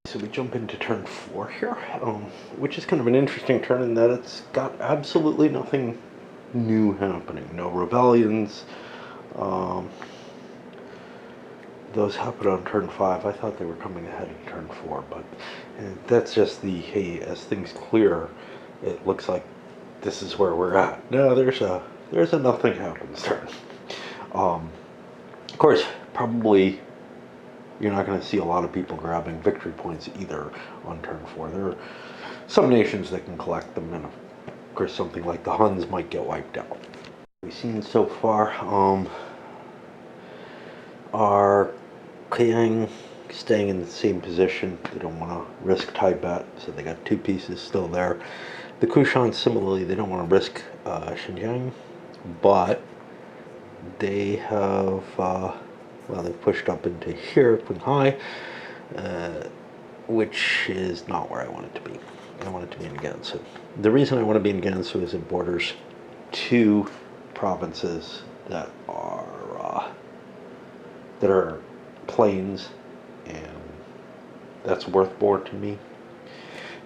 So we jump into turn 4 here, which is kind of an interesting turn in that it's got absolutely nothing new happening. No rebellions. Um, those happen on turn 5. I thought they were coming ahead in turn 4, but that's just the, hey, as things clear, it looks like this is where we're at. No, there's a nothing happens turn. Of course, probably you're not going to see a lot of people grabbing victory points either on turn 4. There are some nations that can collect them, and of course something like the Huns might get wiped out. We've seen so far are Qiang staying in the same position. They don't want to risk Tibet, so they got 2 pieces still there. The Kushan, similarly, they don't want to risk Xinjiang, but they have well, they've pushed up into here, Qinghai, which is not where I want it to be. I want it to be in Gansu. The reason I want to be in Gansu is it borders 2 provinces that are plains, and that's worth more to me.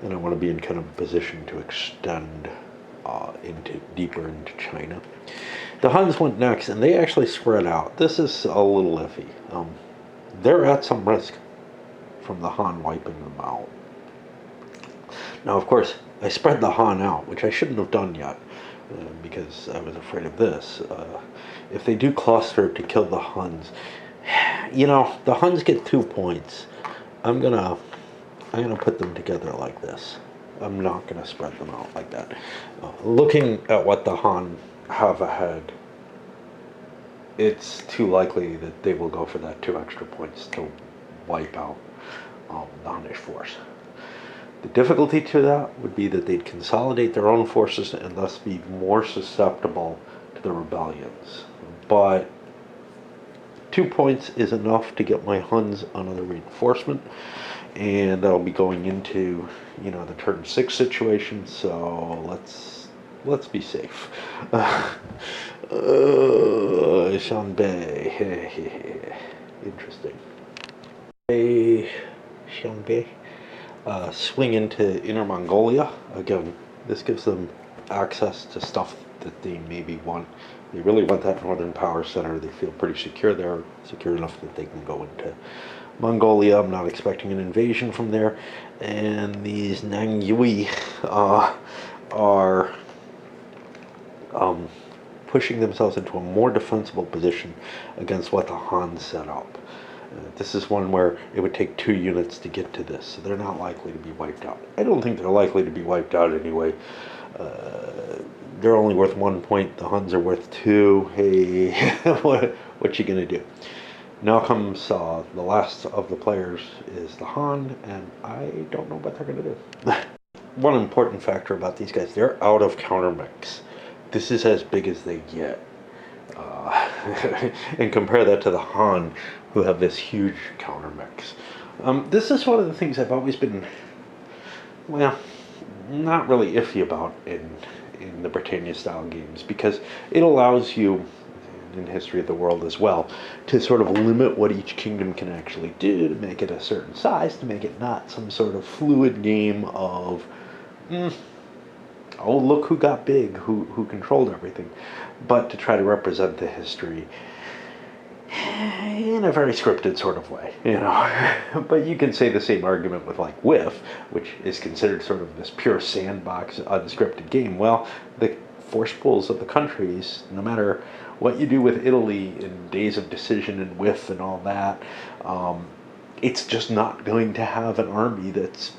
And I want to be in kind of a position to extend deeper into China. The Huns went next, and they actually spread out. This is a little iffy. They're at some risk from the Han wiping them out. Now, of course, I spread the Han out, which I shouldn't have done yet, because I was afraid of this. If they do cluster to kill the Huns, the Huns get 2 points. I'm gonna put them together like this. I'm not gonna spread them out like that. Looking at what the Han have ahead, it's too likely that they will go for that 2 extra points to wipe out the Hunnish force. The difficulty to that would be that they'd consolidate their own forces and thus be more susceptible to the rebellions. But 2 points is enough to get my Huns another reinforcement, and I'll be going into the turn 6 situation. So let's be safe. Xianbei. Interesting. Xianbei. Swing into Inner Mongolia. Again, this gives them access to stuff that they maybe want. They really want that northern power center. They feel pretty secure there, secure enough that they can go into Mongolia. I'm not expecting an invasion from there. And these Nangyue are pushing themselves into a more defensible position against what the Han set up. This is one where it would take 2 units to get to this, so they're not likely to be wiped out. I don't think they're likely to be wiped out anyway. They're only worth 1 point. The Huns are worth 2. Hey, what you gonna do? Now comes the last of the players is the Han, and I don't know what they're gonna do. One important factor about these guys, they're out of countermix. This is as big as they get. And compare that to the Han, who have this huge countermix. This is one of the things I've always been, well, not really iffy about in the Britannia style games, because it allows you, in History of the World as well, to sort of limit what each kingdom can actually do, to make it a certain size, to make it not some sort of fluid game of, oh, look who got big, who controlled everything, but to try to represent the history in a very scripted sort of way, But you can say the same argument with like WIF, which is considered sort of this pure sandbox, unscripted game. Well, the force pools of the countries, no matter what you do with Italy in Days of Decision and WIF and all that, it's just not going to have an army that's,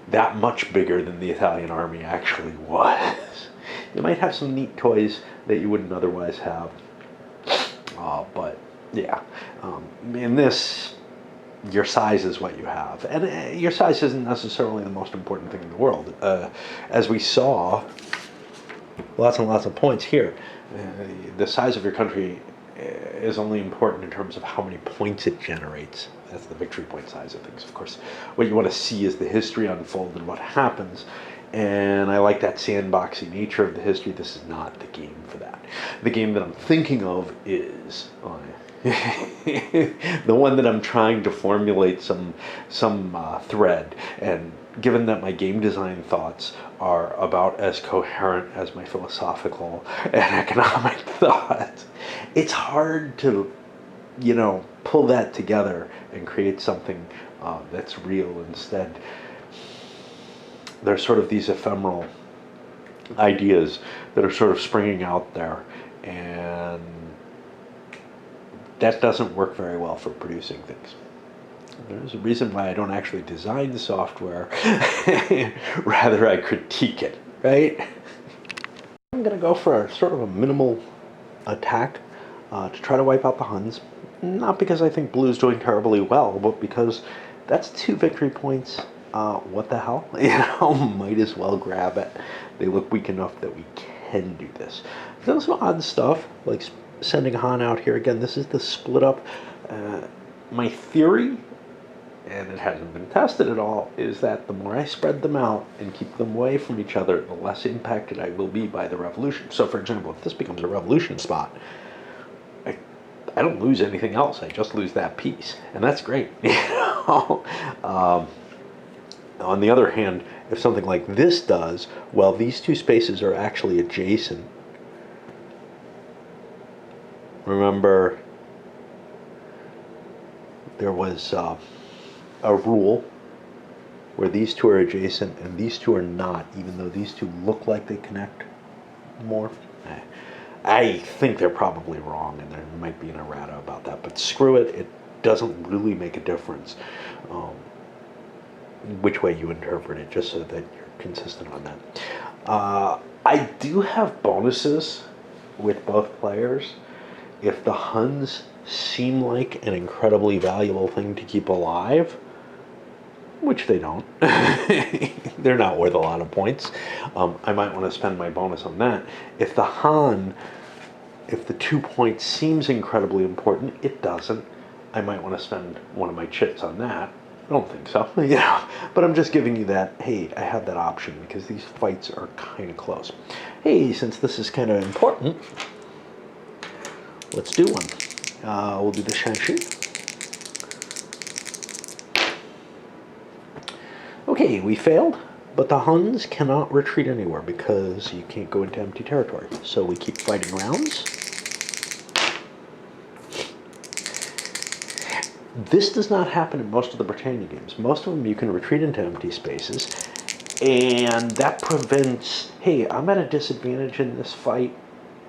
that much bigger than the Italian army actually was. You might have some neat toys that you wouldn't otherwise have. But yeah, in this, your size is what you have, and your size isn't necessarily the most important thing in the world. As we saw, lots and lots of points here. The size of your country is only important in terms of how many points it generates. That's the victory point size of things. Of course, what you want to see is the history unfold and what happens. And I like that sandboxy nature of the history. This is not the game for that. The game that I'm thinking of is the one that I'm trying to formulate some thread. And given that my game design thoughts are about as coherent as my philosophical and economic thoughts, it's hard to, pull that together and create something that's real. Instead, there's sort of these ephemeral ideas that are sort of springing out there, and that doesn't work very well for producing things. There's a reason why I don't actually design the software. Rather, I critique it, right? I'm going to go for sort of a minimal attack to try to wipe out the Huns. Not because I think Blue's doing terribly well, but because that's 2 victory points. What the hell? Might as well grab it. They look weak enough that we can do this. I've done some odd stuff, like sending Han out here again. This is the split up. My theory, and it hasn't been tested at all, is that the more I spread them out and keep them away from each other, the less impacted I will be by the revolution. So, for example, if this becomes a revolution spot, I don't lose anything else. I just lose that piece, and that's great. On the other hand, if something like this does, well, these 2 spaces are actually adjacent. Remember, there was a rule where these 2 are adjacent and these 2 are not, even though these 2 look like they connect more. I think they're probably wrong, and there might be an errata about that, but screw it. It doesn't really make a difference which way you interpret it, just so that you're consistent on that. I do have bonuses with both players. If the Huns seem like an incredibly valuable thing to keep alive, which they don't, they're not worth a lot of points, I might want to spend my bonus on that. If the 2 points seems incredibly important, it doesn't. I might want to spend one of my chits on that. I don't think so, but I'm just giving you that, hey, I have that option because these fights are kind of close. Hey, since this is kind of important, let's do one. We'll do the Shanxi. Okay, we failed, but the Huns cannot retreat anywhere because you can't go into empty territory. So we keep fighting rounds. This does not happen in most of the Britannia games. Most of them you can retreat into empty spaces, and that prevents, hey, I'm at a disadvantage in this fight.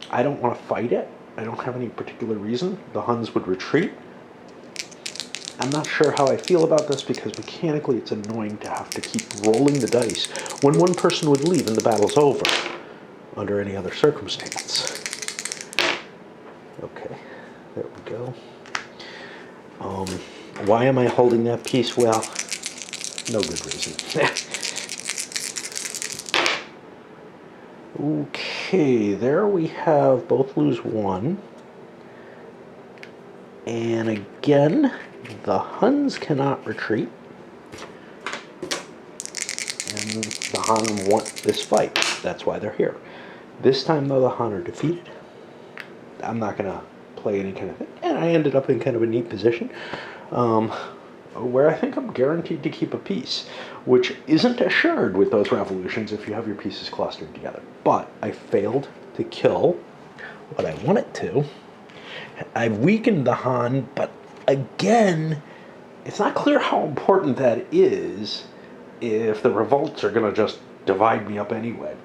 I don't want to fight it. I don't have any particular reason. The Huns would retreat. I'm not sure how I feel about this because mechanically it's annoying to have to keep rolling the dice when one person would leave and the battle's over under any other circumstance. Okay, there we go. Why am I holding that piece? Well, no good reason. Okay, there we have both lose 1. And again, the Huns cannot retreat. And the Han want this fight. That's why they're here. This time, though, the Han are defeated. I'm not going to play any kind of thing. And I ended up in kind of a neat position where I think I'm guaranteed to keep a piece, which isn't assured with those revolutions if you have your pieces clustered together. But I failed to kill what I wanted to. I've weakened the Han, but again, it's not clear how important that is if the revolts are going to just divide me up anyway.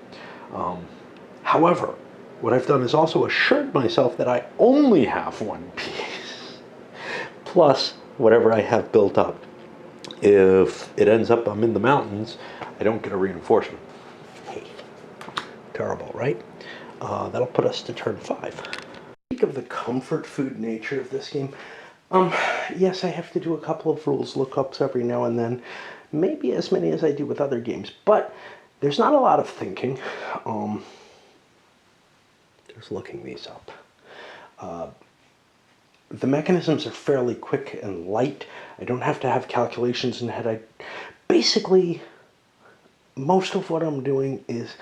However, what I've done is also assured myself that I only have 1 piece, plus whatever I have built up. If it ends up I'm in the mountains, I don't get a reinforcement. Hey, terrible, right? That'll put us to turn 5. Speak of the comfort food nature of this game. Yes, I have to do a couple of rules lookups every now and then, maybe as many as I do with other games, but there's not a lot of thinking. Just looking these up. The mechanisms are fairly quick and light. I don't have to have calculations in head. Basically, most of what I'm doing is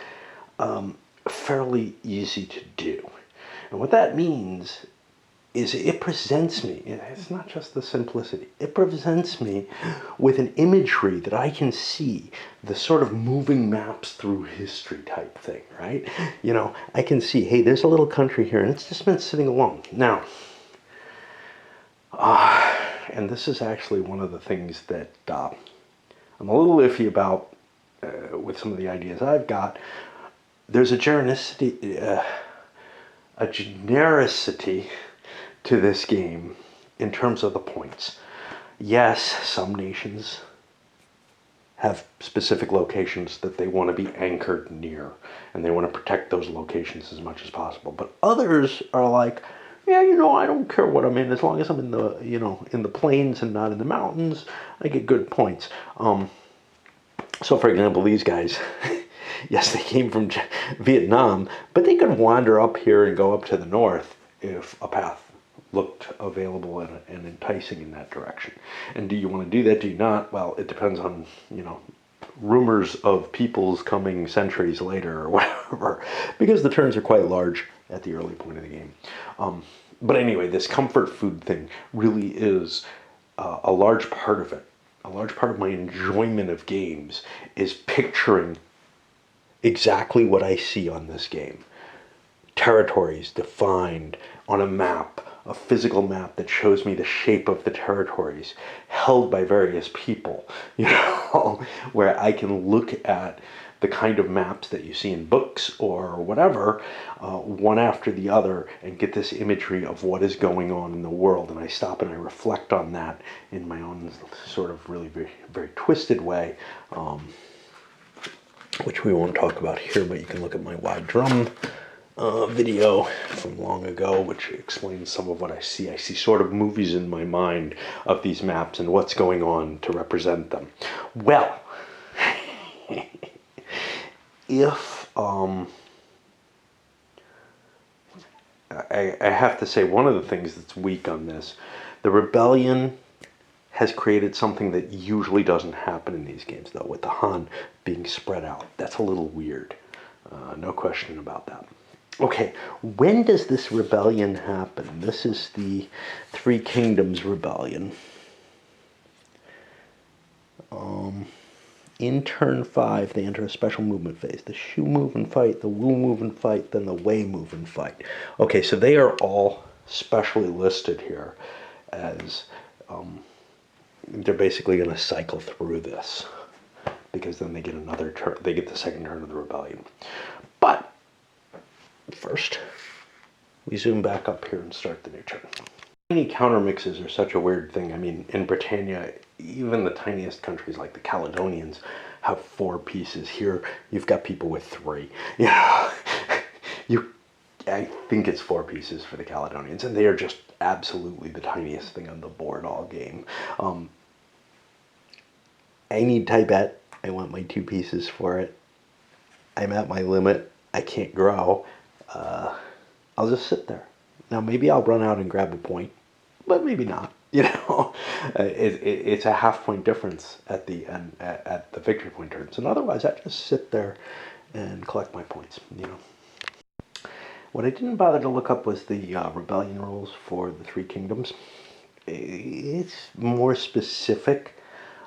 fairly easy to do. And what that means is it presents me, it's not just the simplicity, it presents me with an imagery that I can see, the sort of moving maps through history type thing, right? You know, I can see, hey, there's a little country here and it's just been sitting alone. Now, and this is actually one of the things that I'm a little iffy about with some of the ideas I've got. There's a genericity to this game in terms of the points. Yes, some nations have specific locations that they want to be anchored near, and they want to protect those locations as much as possible. But others are like, yeah, you know, I don't care what I'm in, as long as I'm in the, you know, in the plains and not in the mountains, I get good points. So for example, these guys, yes, they came from Vietnam, but they could wander up here and go up to the north if a path looked available and enticing in that direction. And do you want to do that? Do you not? Well, it depends on, you know, rumors of peoples coming centuries later or whatever, because the turns are quite large at the early point of the game. But anyway, this comfort food thing really is a large part of it. A large part of my enjoyment of games is picturing exactly what I see on this game. Territories defined on a map, a physical map that shows me the shape of the territories held by various people, you know, where I can look at the kind of maps that you see in books or whatever, one after the other, and get this imagery of what is going on in the world. And I stop and I reflect on that in my own sort of really very, very twisted way, which we won't talk about here, but you can look at my Wide Drum video from long ago, which explains some of what I see. I see sort of movies in my mind of these maps and what's going on to represent them. Well, if I have to say, one of the things that's weak on this, the rebellion has created something that usually doesn't happen in these games, though, with the Han being spread out. That's a little weird. No question about that. Okay, when does this rebellion happen? This is the Three Kingdoms rebellion. In turn 5, they enter a special movement phase. The Shu move and fight, the Wu move and fight, then the Wei move and fight. Okay, so they are all specially listed here as they're basically going to cycle through this, because then they get another turn. They get the second turn of the rebellion. But first, we zoom back up here and start the new turn. Tiny counter mixes are such a weird thing. I mean, in Britannia, even the tiniest countries like the Caledonians have 4 pieces. Here, you've got people with 3. Yeah, I think it's 4 pieces for the Caledonians, and they are just absolutely the tiniest thing on the board all game. I need Tibet. I want my 2 pieces for it. I'm at my limit. I can't grow. I'll just sit there. Now, maybe I'll run out and grab a point, but maybe not. You know, it's a half-point difference at the end, at the victory point turns. And otherwise, I just sit there and collect my points, you know. What I didn't bother to look up was the rebellion rules for the Three Kingdoms. It's more specific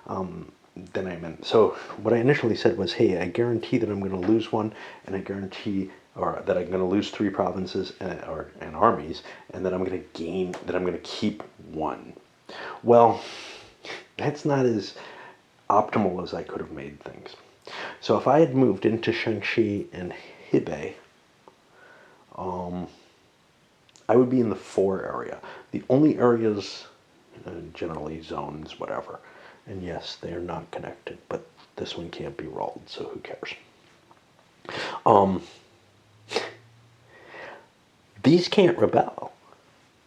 than I meant. So what I initially said was, hey, I guarantee that I'm going to lose one, and I guarantee that I'm going to lose 3 provinces and armies, and that I'm going to keep 1. Well, that's not as optimal as I could have made things. So if I had moved into Shaanxi and Hebei, I would be in the 4 area. The only areas, generally zones, whatever, and yes, they are not connected, but this one can't be rolled, so who cares? These can't rebel.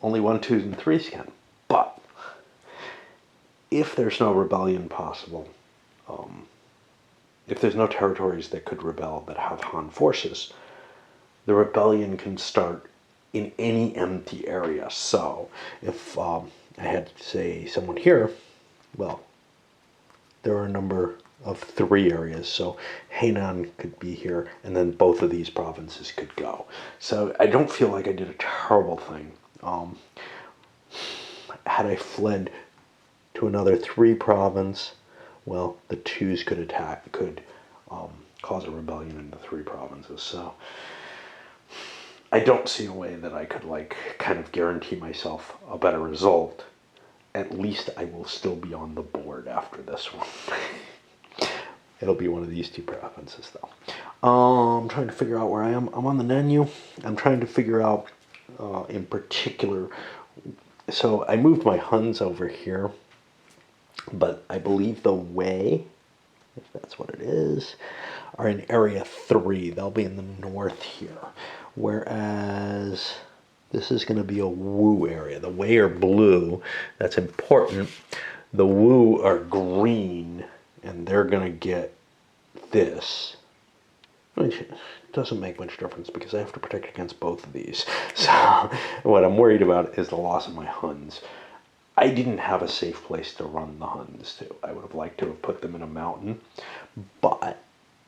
Only 1, 2s, and 3s can. But if there's no rebellion possible, if there's no territories that could rebel that have Han forces, the rebellion can start in any empty area. So if I had, say, someone here, well, there are a number of 3 areas, so Hainan could be here, and then both of these provinces could go. So I don't feel like I did a terrible thing. had I fled to another 3 province, well, the 2s could cause a rebellion in the 3 provinces. So I don't see a way that I could like kind of guarantee myself a better result. At least I will still be on the board after this one. It'll be one of these 2 provinces though. I'm trying to figure out where I am. I'm on the menu. I'm trying to figure out in particular. So I moved my Huns over here, but I believe the Wei, if that's what it is, are in area 3. They'll be in the north here. Whereas this is going to be a Wu area. The Wei are blue. That's important. The Wu are green, and they're going to get this. Which doesn't make much difference because I have to protect against both of these. So what I'm worried about is the loss of my Huns. I didn't have a safe place to run the Huns to. I would have liked to have put them in a mountain. But,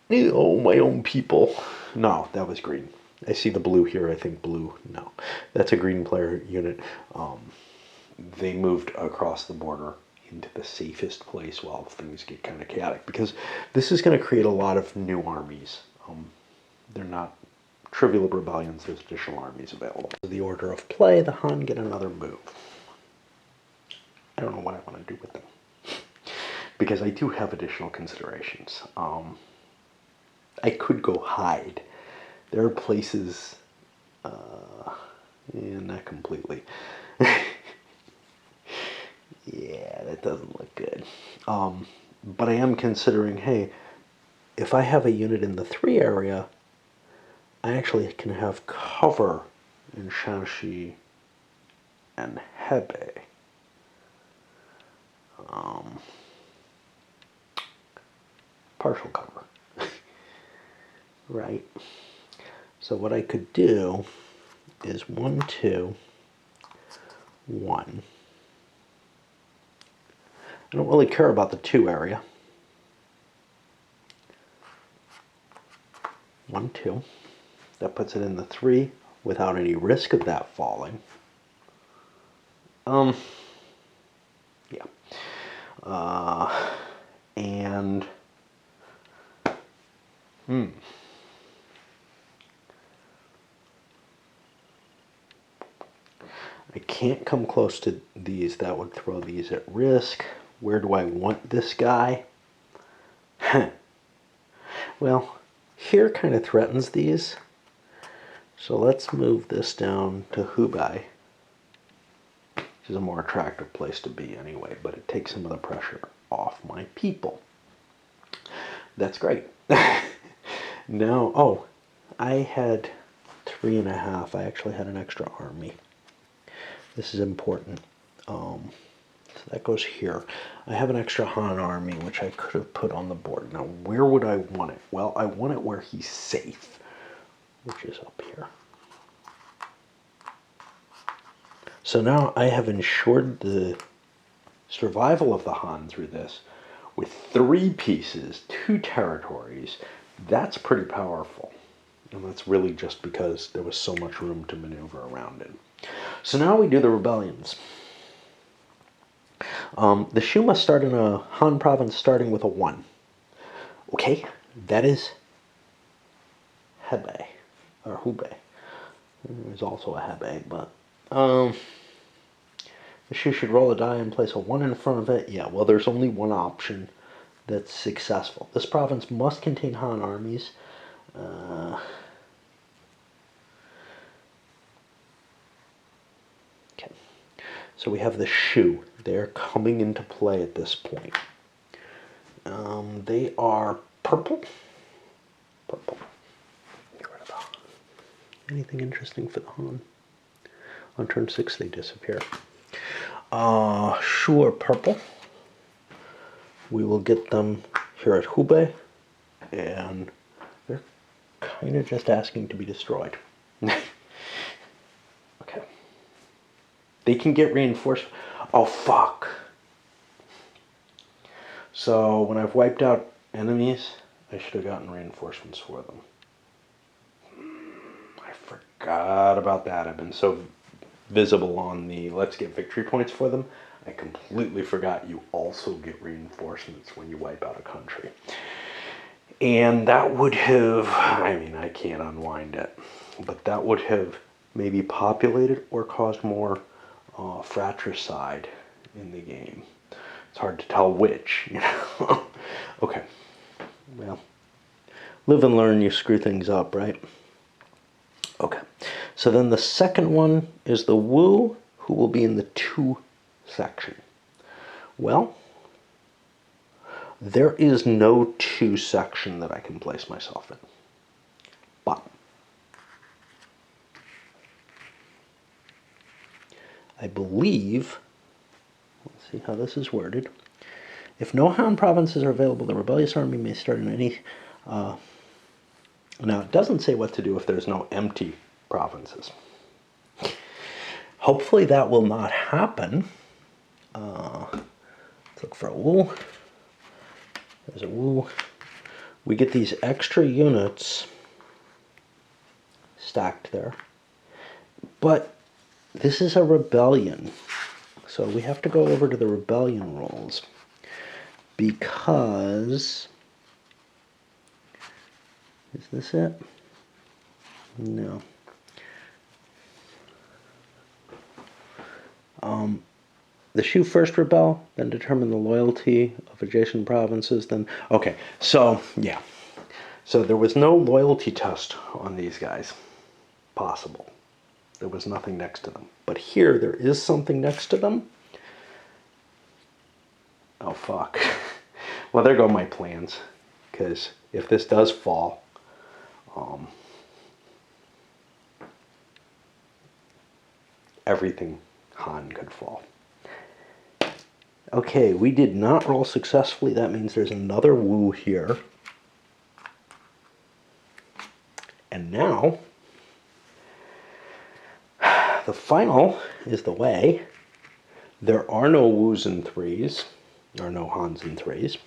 you know, my own people. No, that was green. I see the blue here. I think blue. No, that's a green player unit. They moved across the border into the safest place while things get kind of chaotic. Because this is going to create a lot of new armies. They're not trivial rebellions. There's additional armies available. The order of play, the Han get another move. I don't know what I want to do with them. Because I do have additional considerations. I could go hide. There are places, not completely. Yeah, that doesn't look good. But I am considering, hey, if I have a unit in the 3 area, I actually can have cover in Shanxi and Hebei. Partial cover. Right? So what I could do is 1, 2, 1. I don't really care about the 2 area. 1, 2. That puts it in the 3 without any risk of that falling. Yeah. And I can't come close to these. That would throw these at risk. Where do I want this guy? Well, here kind of threatens these. So let's move this down to Hubei, which is a more attractive place to be anyway, but it takes some of the pressure off my people. That's great. Now, oh, I had 3.5. I actually had an extra army. This is important. So that goes here. I have an extra Han army, which I could have put on the board. Now, where would I want it? Well, I want it where he's safe, which is up here. So now I have ensured the survival of the Han through this with 3 pieces, 2 territories. That's pretty powerful. And that's really just because there was so much room to maneuver around in. So now we do the rebellions. The Shu must start in a Han province starting with a 1. Okay, that is Hebei, or Hubei. There's also a Hebei, but the Shu should roll a die and place a 1 in front of it. Yeah, well, there's only one option that's successful. This province must contain Han armies. Okay, so we have the Shu. They're coming into play at this point. They are purple. Purple. Get rid of that. Anything interesting for the Han? On turn 6, they disappear. Shu are purple. We will get them here at Hubei, and they're kind of just asking to be destroyed. Okay. They can get reinforced. Oh, fuck. So when I've wiped out enemies, I should have gotten reinforcements for them. I forgot about that. I've been so visible on the let's get victory points for them. I completely forgot you also get reinforcements when you wipe out a country. And that would have, I mean, I can't unwind it, but that would have maybe populated or caused more fratricide in the game. It's hard to tell which, you know. Okay, well, live and learn, you screw things up, right? Okay, so then the second one is the Wu, who will be in the 2 section. Well, there is no 2 section that I can place myself in. But I believe, let's see how this is worded. If no Han provinces are available, the rebellious army may start in any... now, it doesn't say what to do if there's no empty provinces. Hopefully that will not happen. Let's look for a Wu. There's a Wu. We get these extra units stacked there. But this is a rebellion. So we have to go over to the rebellion rules. Because... is this it? No. The Shu first rebel, then determine the loyalty of adjacent provinces, then... Okay, so, yeah. So there was no loyalty test on these guys possible. There was nothing next to them. But here, there is something next to them. Oh, fuck. Well, there go my plans. Because if this does fall... everything Han could fall. Okay, we did not roll successfully. That means there's another Wu here. And now, the final is the Wei. There are no Wus in 3s, or no Hans in 3s.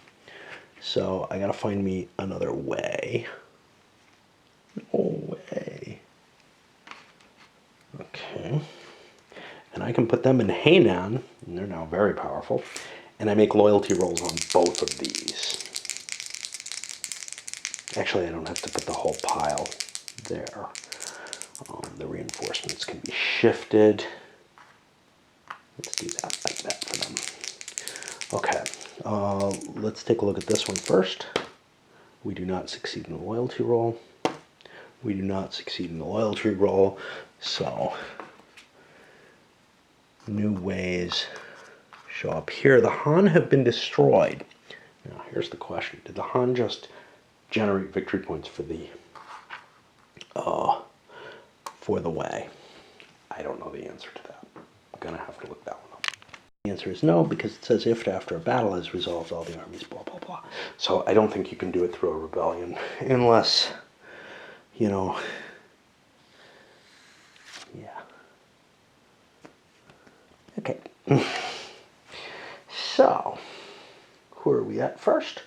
So I gotta find me another Wei. No way. Okay. And I can put them in Hainan, and they're now very powerful. And I make loyalty rolls on both of these. Actually, I don't have to put the whole pile there. The reinforcements can be shifted. Let's do that like that for them. Okay, let's take a look at this one first. We do not succeed in the loyalty roll. We do not succeed in the loyalty roll, so new ways show up here. The Han have been destroyed. Now, here's the question. Did the Han just generate victory points for the Wei? I don't know the answer to that. I'm gonna have to look that one up. The answer is no, because it says if after a battle is resolved, all the armies, blah, blah, blah. So I don't think you can do it through a rebellion, unless, you know, yeah. Okay. So, who are we at first?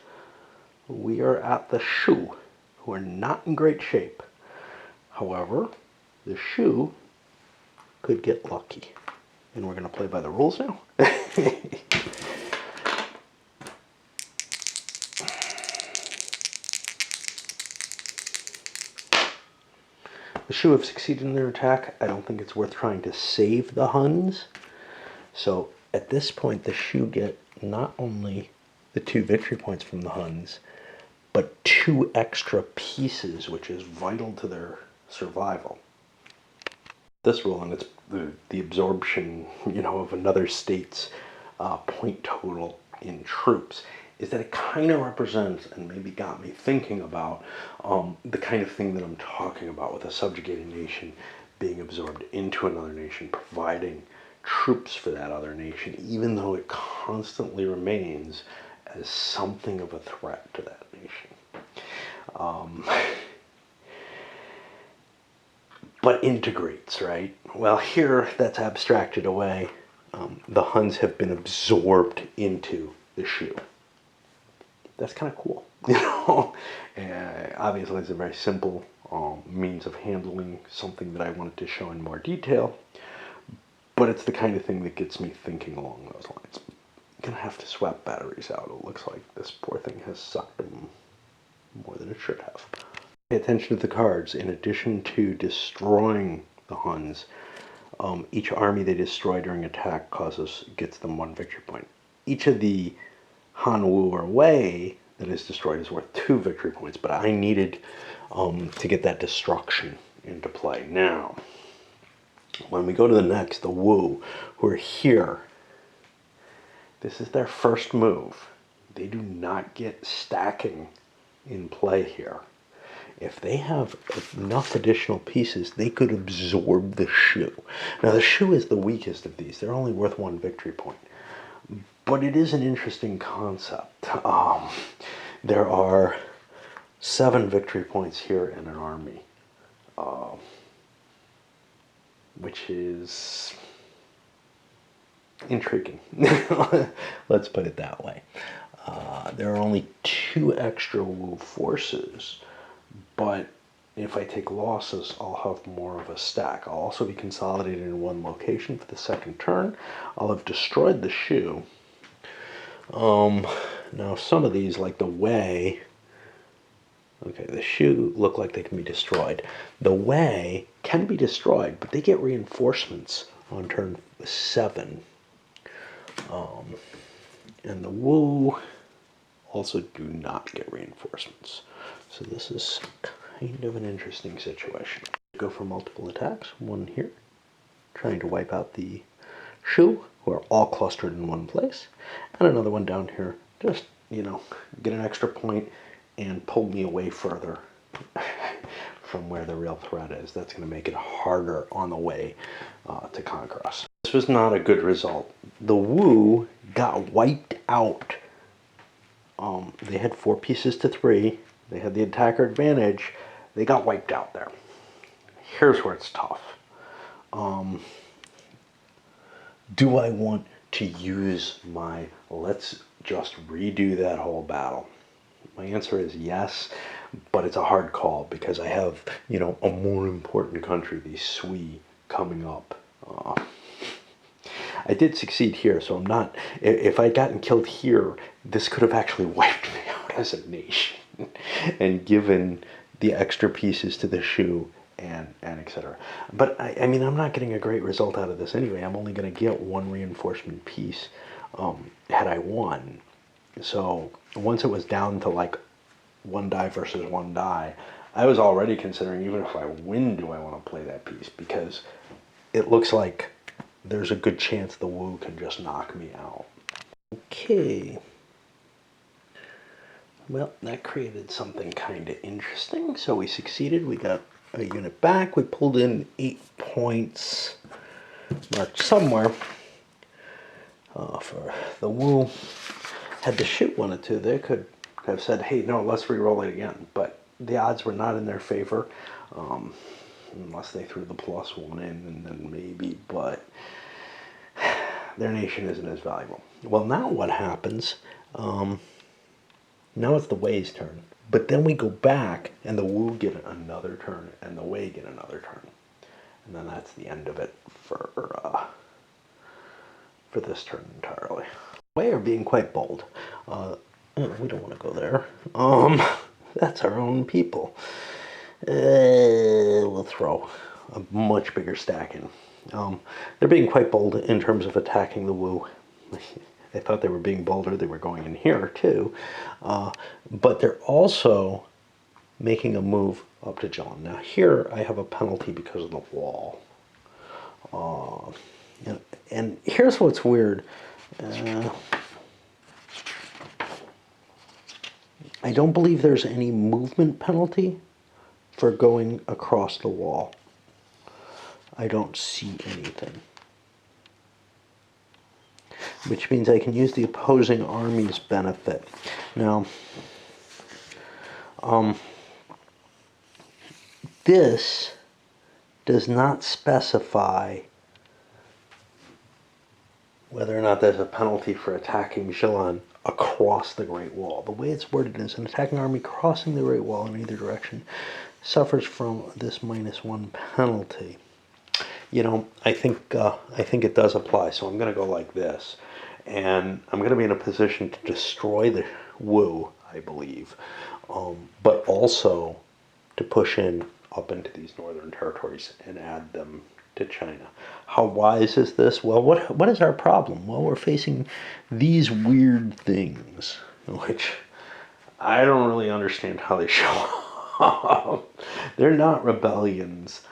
We are at the Shu, who are not in great shape. However, the Shu could get lucky. And we're going to play by the rules now. The Shu have succeeded in their attack. I don't think it's worth trying to save the Huns. So at this point, the Shu get not only the 2 victory points from the Huns, but 2 extra pieces, which is vital to their survival. This rule, and it's the absorption, you know, of another state's point total in troops, is that it kind of represents, and maybe got me thinking about, the kind of thing that I'm talking about with a subjugated nation being absorbed into another nation, providing troops for that other nation, even though it constantly remains as something of a threat to that nation. But integrates, right? Well, here that's abstracted away. The Huns have been absorbed into the Shu. That's kind of cool, you know? Obviously, it's a very simple means of handling something that I wanted to show in more detail. but it's the kind of thing that gets me thinking along those lines. I'm gonna have to swap batteries out. It looks like this poor thing has sucked them more than it should have. Pay attention to the cards. In addition to destroying the Huns, each army they destroy during attack gets them 1 victory point. Each of the Han, Wu, or Wei that is destroyed is worth 2 victory points, but I needed to get that destruction into play. Now, when we go to the next, the Wu, who are here, this is their first move. They do not get stacking in play here. If they have enough additional pieces, they could absorb the Shu. Now, the Shu is the weakest of these. They're only worth 1 victory point. But it is an interesting concept. There are 7 victory points here in an army, which is intriguing. Let's put it that way. There are only 2 extra Wu forces, but if I take losses, I'll have more of a stack. I'll also be consolidated in 1 location for the second turn. I'll have destroyed the Shu. Now some of these, like the Wei, okay, the Shu look like they can be destroyed. The Wei can be destroyed, but they get reinforcements on turn 7. And the Wu also do not get reinforcements. So this is kind of an interesting situation. Go for multiple attacks. 1 here, trying to wipe out the Shu, who are all clustered in 1 place. And another one down here, just, get an extra point and pull me away further from where the real threat is. That's going to make it harder on the way to conquer us. This was not a good result. The Wu got wiped out. They had 4 pieces to 3. They had the attacker advantage. They got wiped out there. Here's where it's tough. Do I want to use my let's just redo that whole battle? My answer is yes, but it's a hard call because I have, a more important country, the Sui, coming up. I did succeed here, so I'm not, if I'd gotten killed here, this could have actually wiped me out as a nation and given the extra pieces to the Shu and etc. But I mean, I'm not getting a great result out of this anyway. I'm only going to get 1 reinforcement piece had I won. So once it was down to like 1 die versus 1 die, I was already considering, even if I win, do I want to play that piece? Because it looks like there's a good chance the Wu can just knock me out. Okay. Well, that created something kind of interesting. So we succeeded. We got a unit back. We pulled in 8 points marked somewhere for the Wu. Had the Shu wanted to, they could have said, hey, no, let's re-roll it again. But the odds were not in their favor, unless they threw the +1 in, and then maybe, but their nation isn't as valuable. Well, now what happens, now it's the Wei's turn. But then we go back, and the Wu get another turn, and the Wei get another turn. And then that's the end of it for this turn entirely. Wei are being quite bold. We don't want to go there. That's our own people. We'll throw a much bigger stack in. They're being quite bold in terms of attacking the Wu. They thought they were being bolder. They were going in here too. But they're also making a move up to Zhejiang. Now here I have a penalty because of the wall. And here's what's weird. I don't believe there's any movement penalty for going across the wall. I don't see anything. Which means I can use the opposing army's benefit. Now, this does not specify whether or not there's a penalty for attacking Zhejiang across the Great Wall. The way it's worded is an attacking army crossing the Great Wall in either direction suffers from this -1 penalty. you know, I think it does apply. So I'm going to go like this, and I'm going to be in a position to destroy the Wu, I believe, but also to push in up into these northern territories and add them to China. How wise is this? Well, what is our problem? Well, we're facing these weird things, which I don't really understand how they show up. They're not rebellions.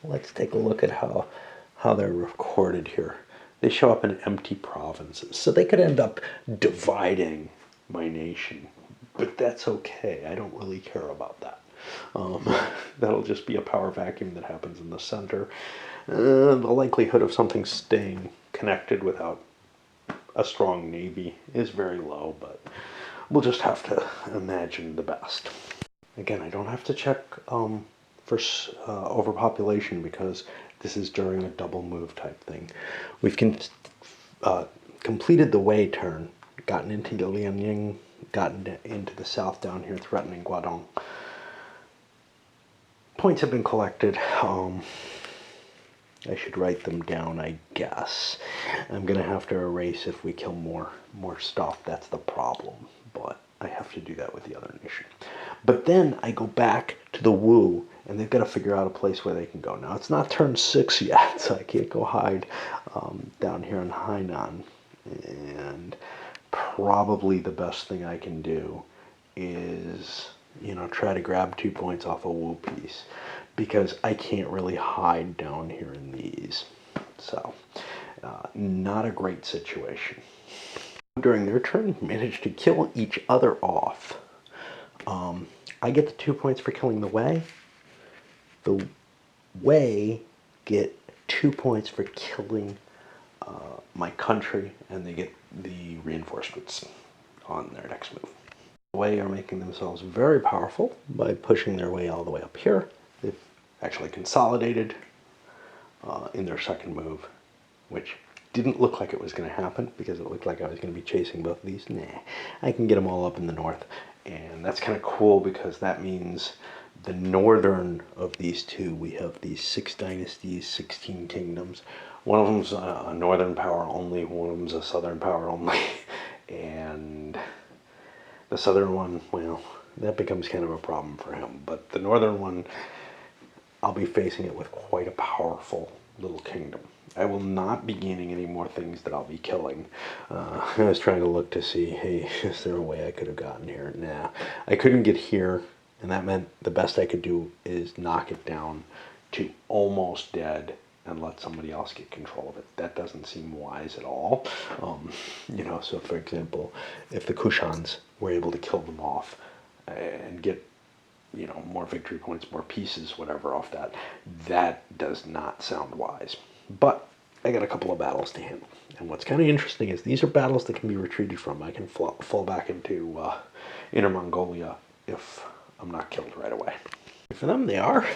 Let's take a look at how they're recorded here. They show up in empty provinces, so they could end up dividing my nation, but that's okay. I don't really care about that. That'll just be a power vacuum that happens in the center. The likelihood of something staying connected without a strong navy is very low, but we'll just have to imagine the best. Again, I don't have to check for overpopulation because this is during a double move type thing. We've completed the Wei turn, gotten into Lianying, gotten into the south down here, threatening Guangdong. Points have been collected. I should write them down, I guess. I'm gonna have to erase if we kill more stuff. That's the problem. But I have to do that with the other nation. But then I go back to the Wu, and they've got to figure out a place where they can go. Now, it's not turn 6 yet, so I can't go hide down here in Hainan. And probably the best thing I can do is, you know, try to grab 2 points off a Wu piece, because I can't really hide down here in these. So, not a great situation. During their turn, managed to kill each other off. I get the 2 points for killing the Wei. The Wei get 2 points for killing my country, and they get the reinforcements on their next move. The Wei are making themselves very powerful by pushing their way all the way up here. They've actually consolidated in their second move, which didn't look like it was going to happen because it looked like I was going to be chasing both of these. Nah, I can get them all up in the north. And that's kind of cool because that means the northern of these two, we have these 6 dynasties, 16 kingdoms. One of them's a northern power only, one of them's a southern power only. And the southern one, well, that becomes kind of a problem for him. But the northern one, I'll be facing it with quite a powerful little kingdom. I will not be gaining any more things that I'll be killing. I was trying to look to see, hey, is there a way I could have gotten here? Nah, I couldn't get here, and that meant the best I could do is knock it down to almost dead and let somebody else get control of it. That doesn't seem wise at all. You know, so for example, if the Kushans were able to kill them off and get, you know, more victory points, more pieces, whatever off that, that does not sound wise. But I got a couple of battles to handle. And what's kind of interesting is these are battles that can be retreated from. I can fall back into Inner Mongolia if I'm not killed right away. For them, they are.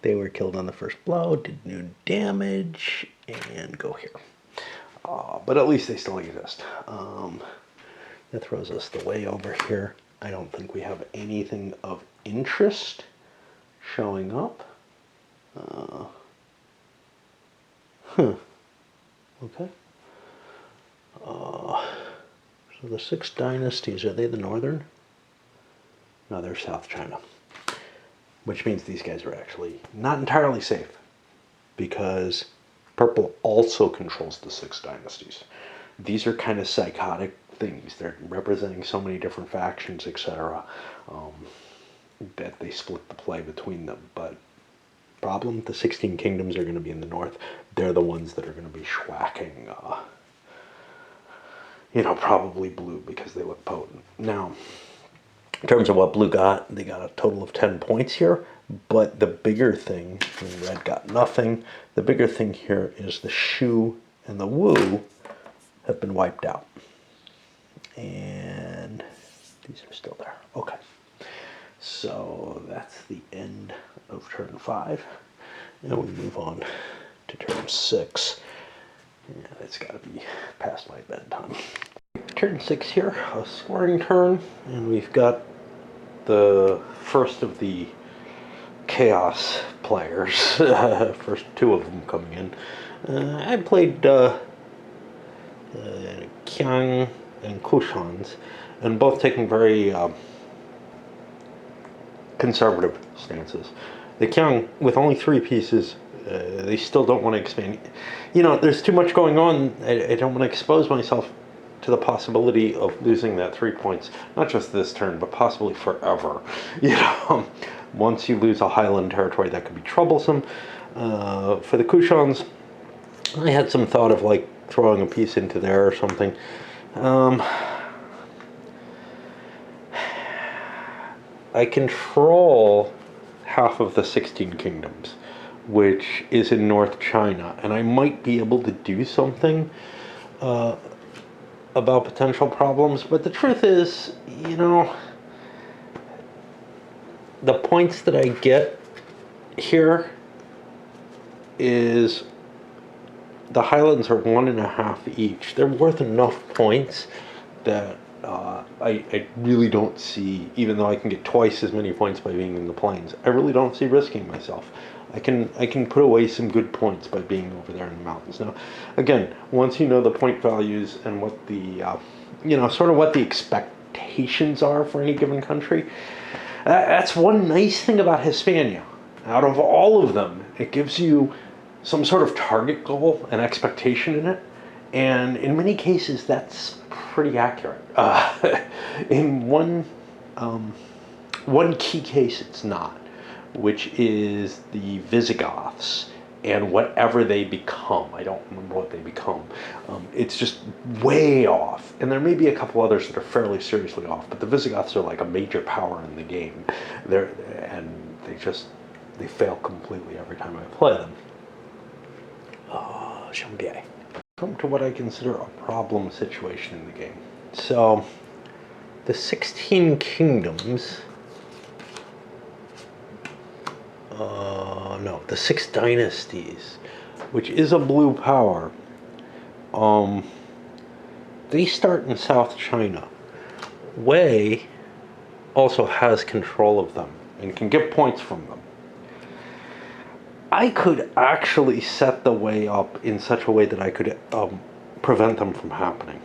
They were killed on the first blow, did no damage, and go here. But at least they still exist. That throws us the way over here. I don't think we have anything of interest showing up. Okay. So the 6 dynasties, are they the northern? No, they're South China. Which means these guys are actually not entirely safe, because purple also controls the 6 dynasties. These are kind of psychotic things. They're representing so many different factions, etc., that they split the play between them. But problem, the 16 kingdoms are going to be in the north. They're the ones that are going to be schwacking, you know, probably blue because they look potent. Now, in terms of what blue got, they got a total of 10 points here. But the bigger thing, and red got nothing, the bigger thing here is the Shu and the Wu have been wiped out. And these are still there. Okay. So that's the end of turn 5. And we move on to turn 6. Yeah, it's got to be past my bedtime. Turn 6 here, a scoring turn, and we've got the first of the Chaos players. First two of them coming in. I played Qiang and Kushans, and both taking very conservative stances. The Qiang, with only 3 pieces, they still don't want to expand. You know, there's too much going on. I don't want to expose myself to the possibility of losing that 3 points, not just this turn, but possibly forever. You know, once you lose a highland territory, that could be troublesome. For the Kushans, I had some thought of like throwing a piece into there or something. I control half of the 16 kingdoms, which is in North China, and I might be able to do something about potential problems, but the truth is, you know, the points that I get here is the Highlands are 1.5 each. They're worth enough points that I really don't see, even though I can get twice as many points by being in the plains, I really don't see risking myself. I can put away some good points by being over there in the mountains. Now, again, once you know the point values and what the, you know, sort of what the expectations are for any given country, that's one nice thing about Hispania. Out of all of them, it gives you some sort of target goal and expectation in it, and in many cases, that's pretty accurate. In one key case, it's not, which is the Visigoths and whatever they become. I don't remember what they become. It's just way off. And there may be a couple others that are fairly seriously off, but the Visigoths are like a major power in the game. They fail completely every time I play them. Chambier. Come to what I consider a problem situation in the game. So, the 16 kingdoms, no, the 6 dynasties, which is a blue power, they start in South China. Wei also has control of them and can get points from them. I could actually set the Wei up in such a way that I could prevent them from happening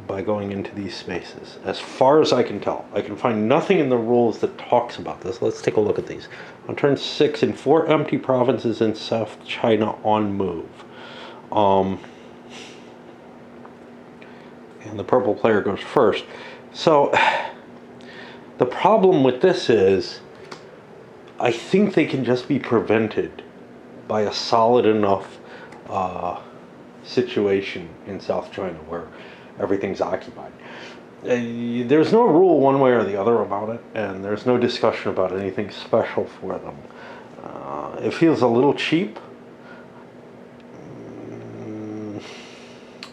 by going into these spaces. As far as I can tell, I can find nothing in the rules that talks about this. Let's take a look at these. On turn 6, in 4 empty provinces in South China on move. And the purple player goes first. So, the problem with this is, I think they can just be prevented by a solid enough situation in South China where everything's occupied. There's no rule one way or the other about it, and there's no discussion about anything special for them. It feels a little cheap.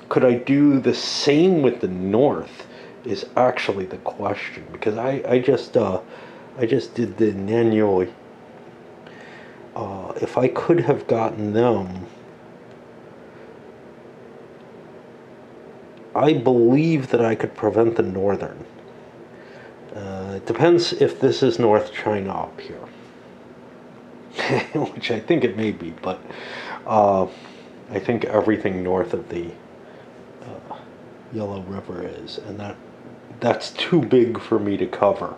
Could I do the same with the North is actually the question, because I just did the Nanyoi. If I could have gotten them, I believe that I could prevent the Northern. It depends if this is North China up here, which I think it may be, but I think everything north of the Yellow River is, and that's too big for me to cover.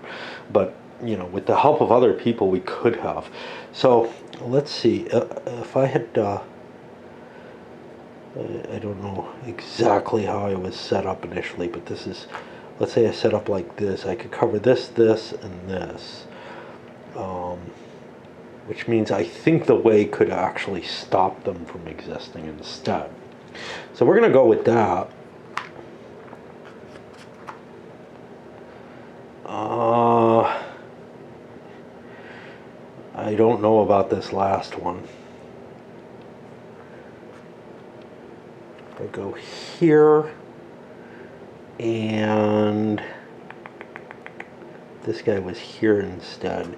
But you know, with the help of other people, we could have. So let's see. If I had, I don't know exactly how I was set up initially, but this is, let's say I set up like this. I could cover this, this, and this, which means I think the Wei could actually stop them from existing instead. So we're going to go with that. I don't know about this last one. I go here, and this guy was here instead.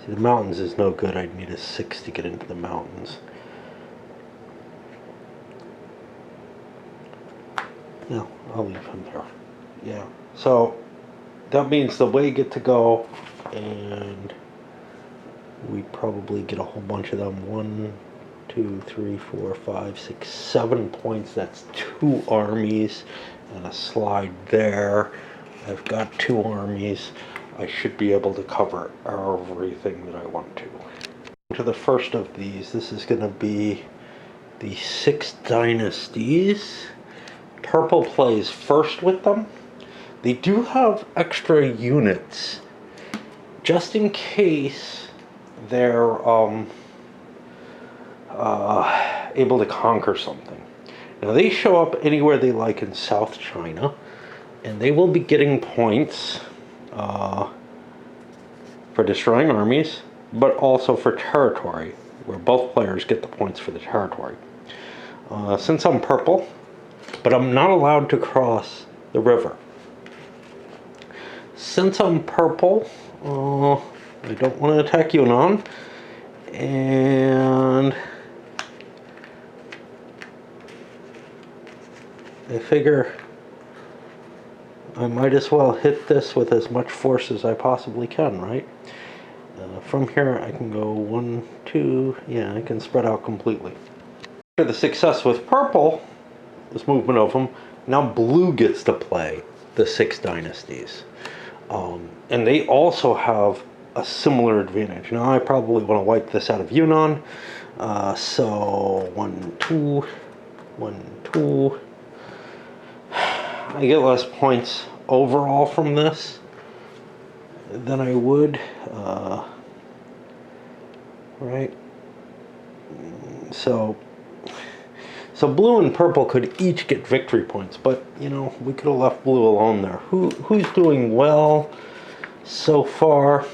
See, the mountains is no good. I'd need a 6 to get into the mountains. No, I'll leave him there. Yeah, so that means the Wei get to go, and we probably get a whole bunch of them. 1, 2, 3, 4, 5, 6, 7 points. That's 2 armies and a slide there. I've got 2 armies. I should be able to cover everything that I want to. To the first of these, this is going to be the 6 dynasties. Purple plays first with them. They do have extra units just in case they're able to conquer something. Now they show up anywhere they like in South China, and they will be getting points for destroying armies, but also for territory, where both players get the points for the territory. Since I'm purple, but I'm not allowed to cross the river. Since I'm purple, I don't want to attack Yunnan, and I figure I might as well hit this with as much force as I possibly can, right? From here I can go 1, 2, yeah, I can spread out completely. After the success with purple, this movement of them, now blue gets to play the 6 dynasties. And they also have a similar advantage. Now I probably want to wipe this out of Yunnan. So 1, 2, 1, 2. I get less points overall from this than I would, right? So blue and purple could each get victory points, but you know, we could have left blue alone there. Who's doing well so far?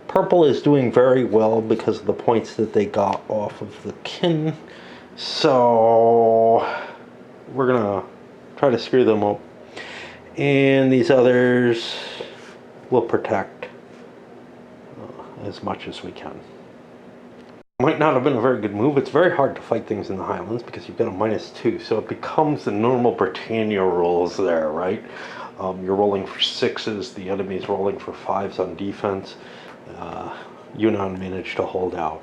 Purple is doing very well because of the points that they got off of the kin. So we're gonna try to screw them up. And these others will protect as much as we can. Might not have been a very good move. It's very hard to fight things in the Highlands because you've got a -2, so it becomes the normal Britannia rules there, right? You're rolling for 6s, the enemy's rolling for 5s on defense. Yunnan managed to hold out.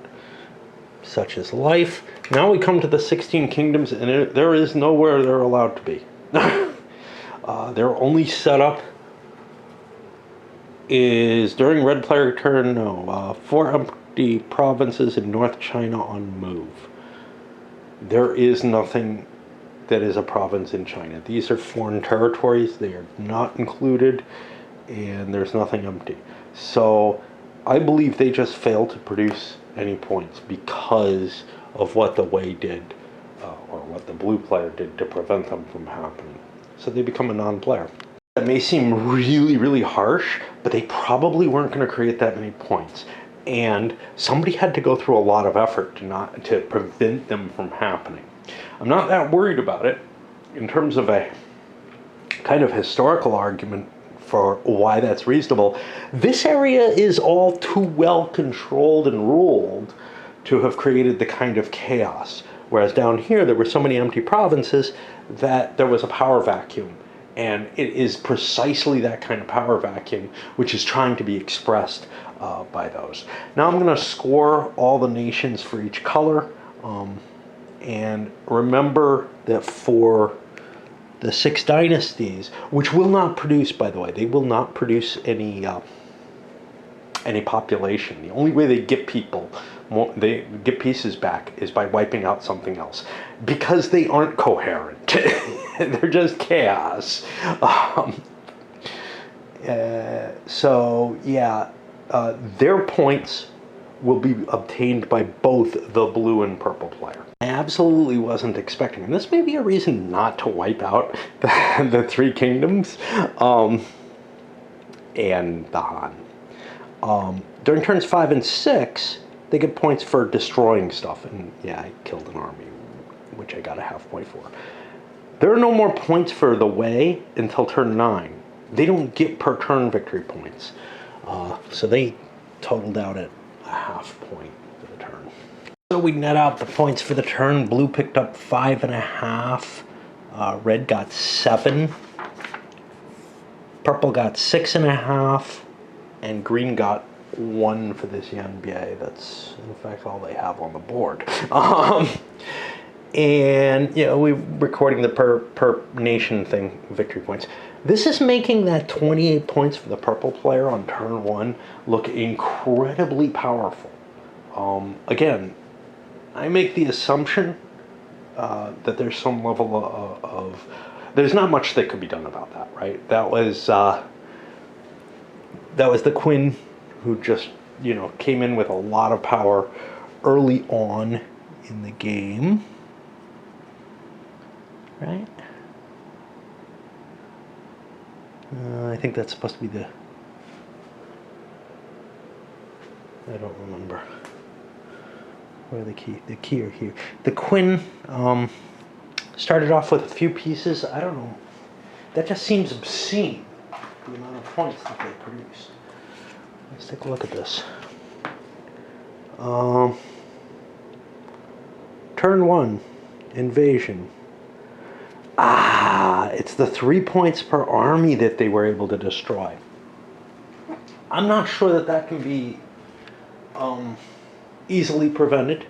Such is life. Now we come to the 16 kingdoms, and there is nowhere they're allowed to be. Their only setup is during red player turn, 4 empty provinces in North China on move. There is nothing that is a province in China. These are foreign territories. They are not included, and there's nothing empty. So I believe they just failed to produce any points because of what the Wei did, or what the blue player did to prevent them from happening. So they become a non-player. That may seem really, really harsh, but they probably weren't going to create that many points. And somebody had to go through a lot of effort to prevent them from happening. I'm not that worried about it in terms of a kind of historical argument for why that's reasonable. This area is all too well controlled and ruled to have created the kind of chaos. Whereas down here, there were so many empty provinces that there was a power vacuum. And it is precisely that kind of power vacuum which is trying to be expressed by those. Now I'm going to score all the nations for each color. And remember that for the 6 dynasties, which will not produce, by the way, they will not produce any population. The only way they get people, they get pieces back, is by wiping out something else, because they aren't coherent. They're just chaos. So yeah, their points will be obtained by both the blue and purple player. I absolutely wasn't expecting, and this may be a reason not to wipe out the 3 kingdoms and the Han. During turns 5 and 6, they get points for destroying stuff, and yeah, I killed an army, which I got a half point for. There are no more points for the Wei until turn 9. They don't get per turn victory points, so they totaled out at a half point for the turn. So we net out the points for the turn. Blue picked up 5.5. Red got 7. Purple got 6.5, and green got 1 for this Yanbei. That's in fact all they have on the board. And we're recording the per nation thing, victory points. This is making that 28 points for the purple player on turn 1 look incredibly powerful. Again, I make the assumption that there's some level of there's not much that could be done about that, right? That was the Quinn who just came in with a lot of power early on in the game, right? I think that's supposed to be the... I don't remember. Where the key are here. The Quinn started off with a few pieces. I don't know. That just seems obscene, the amount of points that they produced. Let's take a look at this. Turn 1, invasion. It's the 3 points per army that they were able to destroy. I'm not sure that can be easily prevented.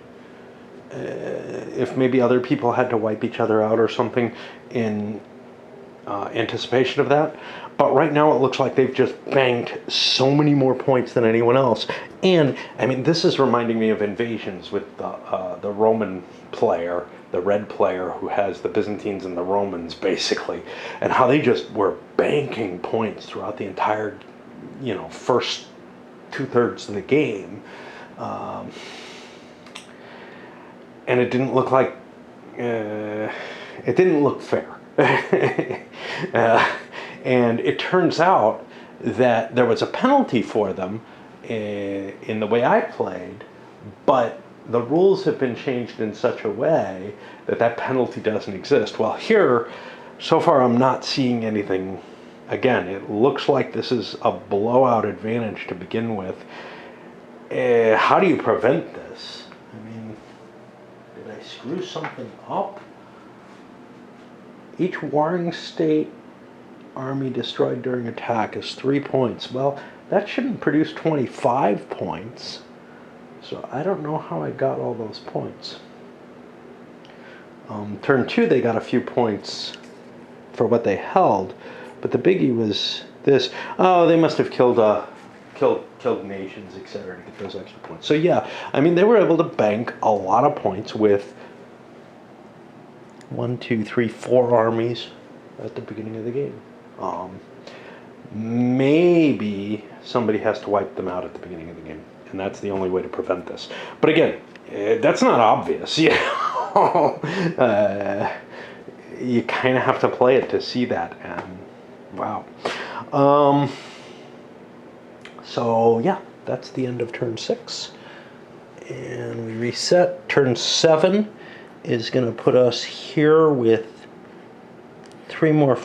If maybe other people had to wipe each other out or something in anticipation of that. But right now it looks like they've just banked so many more points than anyone else. And, I mean, this is reminding me of invasions with the Roman player, the red player who has the Byzantines and the Romans, basically. And how they just were banking points throughout the entire, first 2/3 of the game. And it didn't look like... it didn't look fair. And it turns out that there was a penalty for them in the way I played, but the rules have been changed in such a way that penalty doesn't exist. Well, here, so far I'm not seeing anything. Again, it looks like this is a blowout advantage to begin with. How do you prevent this? I mean, did I screw something up? Each warring state army destroyed during attack is 3 points. Well, that shouldn't produce 25 points. So I don't know how I got all those points. Turn 2, they got a few points for what they held, but the biggie was this. Oh, they must have killed nations, etc., to get those extra points. So yeah, I mean, they were able to bank a lot of points with 1, 2, 3, 4 armies at the beginning of the game. Maybe somebody has to wipe them out at the beginning of the game, and that's the only way to prevent this. But again, that's not obvious. You kind of have to play it to see that, and wow. So yeah, that's the end of turn 6, and we reset. Turn 7 is going to put us here with 3 more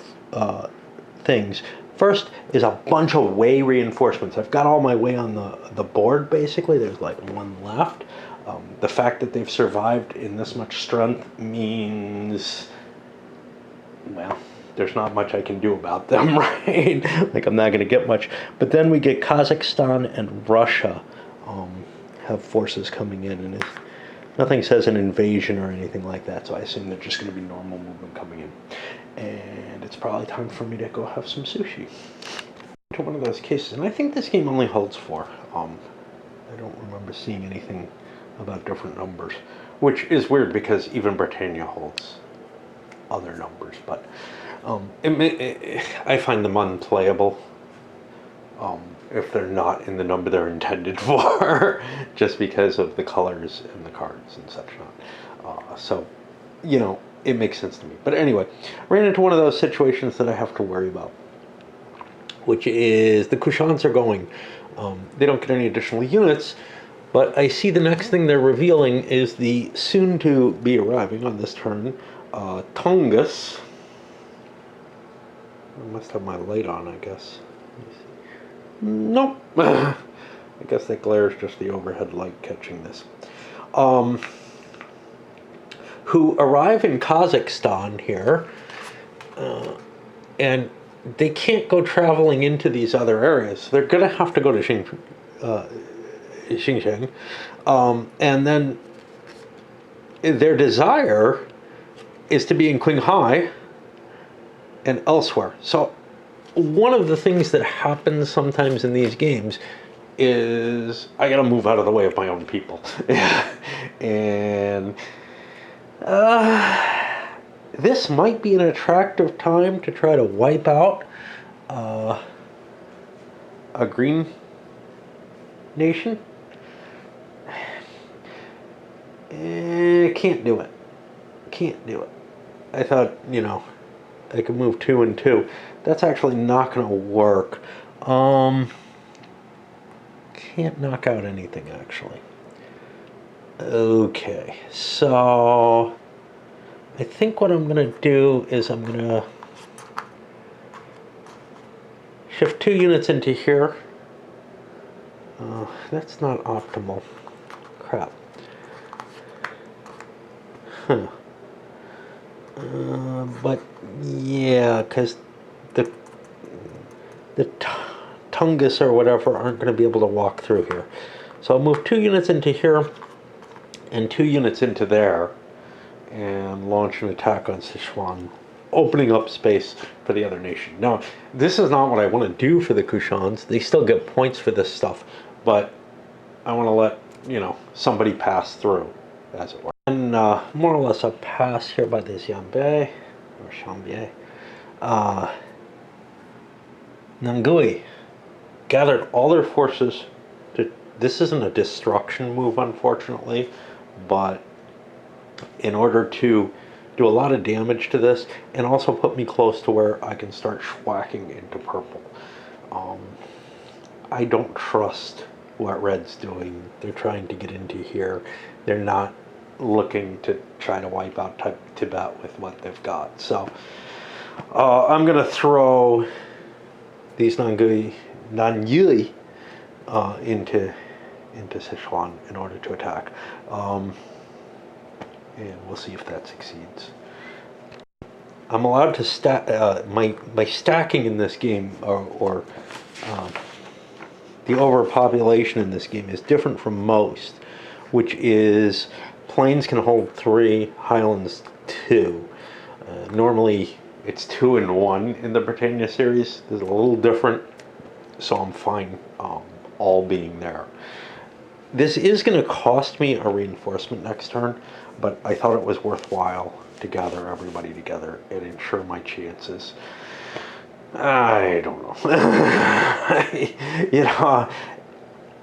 things. First is a bunch of way reinforcements. I've got all my way on the board, basically. There's like 1 left. The fact that they've survived in this much strength means, well, there's not much I can do about them, right? Like, I'm not going to get much. But then we get Kazakhstan and Russia have forces coming in, and nothing says an invasion or anything like that, so I assume they're just going to be normal movement coming in. And it's probably time for me to go have some sushi. To one of those cases, and I think this game only holds 4. I don't remember seeing anything about different numbers, which is weird because even Britannia holds other numbers, but I find them unplayable if they're not in the number they're intended for, just because of the colors and the cards and such not. So, it makes sense to me. But anyway, ran into one of those situations that I have to worry about, which is the Kushans are going. They don't get any additional units, but I see the next thing they're revealing is the soon-to-be arriving on this turn, Tongass. I must have my light on, I guess. Nope. I guess that glare is just the overhead light catching this. Who arrive in Kazakhstan here, and they can't go traveling into these other areas. They're going to have to go to Xinjiang. And then their desire is to be in Qinghai and elsewhere. So one of the things that happens sometimes in these games is I got to move out of the way of my own people. And this might be an attractive time to try to wipe out a green nation. Can't do it. Can't do it. I thought, I could move 2 and 2. That's actually not going to work. Can't knock out anything, actually. Okay, so I think what I'm going to do is I'm going to shift 2 units into here. That's not optimal. Crap. Huh. But yeah, because the Tungus or whatever aren't going to be able to walk through here. So I'll move 2 units into here and 2 units into there and launch an attack on Sichuan, opening up space for the other nation. Now, this is not what I want to do for the Kushans. They still get points for this stuff, but I want to let, somebody pass through, as it were. And more or less a pass here by the Xianbei, or Xianbei. Nangui gathered all their forces to, this isn't a destruction move, unfortunately, but in order to do a lot of damage to this and also put me close to where I can start schwacking into purple. I don't trust what red's doing. They're trying to get into here. They're not looking to try to wipe out Tibet with what they've got. So I'm going to throw these Nanyue into Sichuan in order to attack. And we'll see if that succeeds. I'm allowed to stack, my stacking in this game, or the overpopulation in this game is different from most, which is plains can hold 3, highlands 2. Normally it's 2 and 1 in the Britannia series. This is a little different, so I'm fine all being there. This is going to cost me a reinforcement next turn, but I thought it was worthwhile to gather everybody together and ensure my chances. I don't know.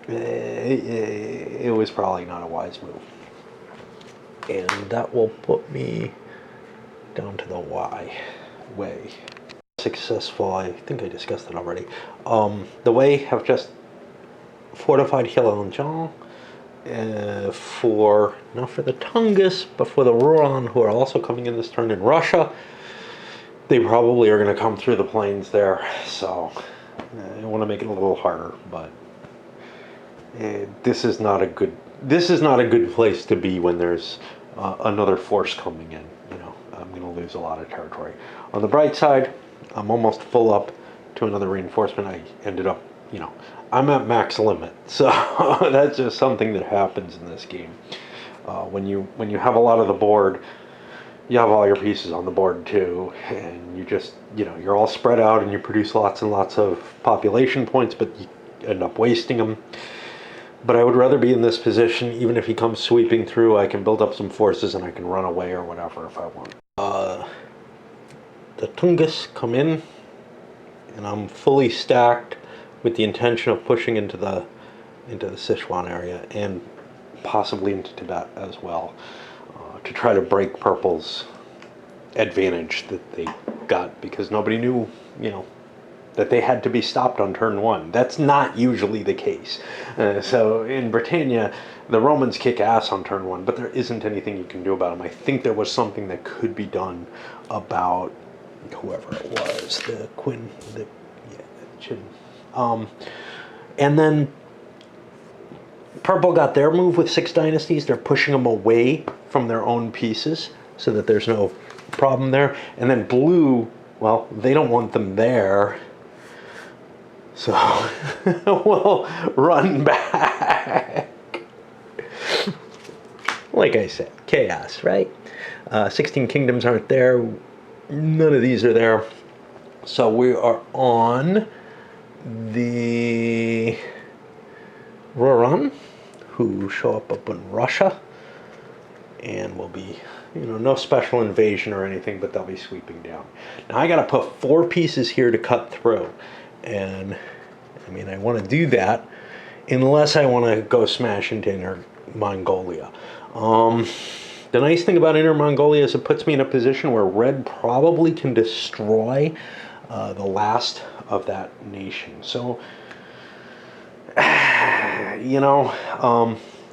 It was probably not a wise move. And that will put me down to the Y way. Successful, I think I discussed that already. The Wei have just fortified Heilongjiang for, not for the Tungus, but for the Ruan, who are also coming in this turn in Russia. They probably are going to come through the plains there, so I want to make it a little harder, but this is not a good place to be when there's another force coming in. I'm going to lose a lot of territory. On the bright side, I'm almost full up to another reinforcement. I ended up, I'm at max limit, so that's just something that happens in this game. When you have a lot of the board, you have all your pieces on the board too, and you just, you're all spread out and you produce lots and lots of population points, but you end up wasting them. But I would rather be in this position. Even if he comes sweeping through, I can build up some forces and I can run away or whatever if I want. The Tungus come in, and I'm fully stacked with the intention of pushing into the Sichuan area and possibly into Tibet as well, to try to break Purple's advantage that they got, because nobody knew, that they had to be stopped on turn 1. That's not usually the case. So in Britannia, the Romans kick ass on turn 1, but there isn't anything you can do about them. I think there was something that could be done about whoever it was, the Qin, and then Purple got their move with 6 dynasties. They're pushing them away from their own pieces so that there's no problem there. And then Blue Well, they don't want them there. So we'll run back. Like I said, chaos, right? 16 kingdoms aren't there. None of these are there. So we are on the Roran, who show up in Russia, and will be, no special invasion or anything, but they'll be sweeping down. Now I got to put 4 pieces here to cut through, and I want to do that unless I want to go smash into Inner Mongolia. The nice thing about Inner Mongolia is it puts me in a position where red probably can destroy the last of that nation. So,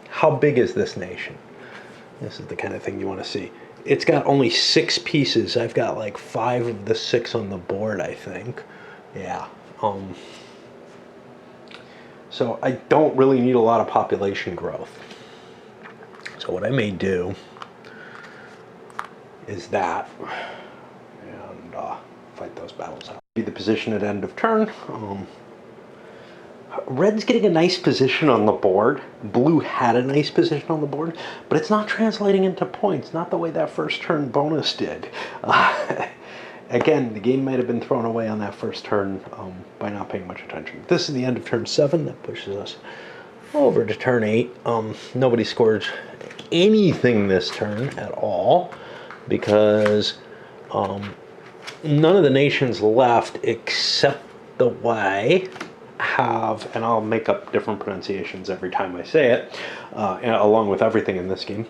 how big is this nation? This is the kind of thing you want to see. It's got only 6 pieces. I've got like 5 of the 6 on the board, I think. Yeah. So I don't really need a lot of population growth. So what I may do is that, and fight those battles out. Be the position at end of turn. Red's getting a nice position on the board. Blue had a nice position on the board, but it's not translating into points, not the way that first turn bonus did. Again, the game might have been thrown away on that first turn by not paying much attention. This is the end of turn 7. That pushes us over to turn 8. Nobody scores anything this turn at all because none of the nations left except the Y have, and I'll make up different pronunciations every time I say it, along with everything in this game,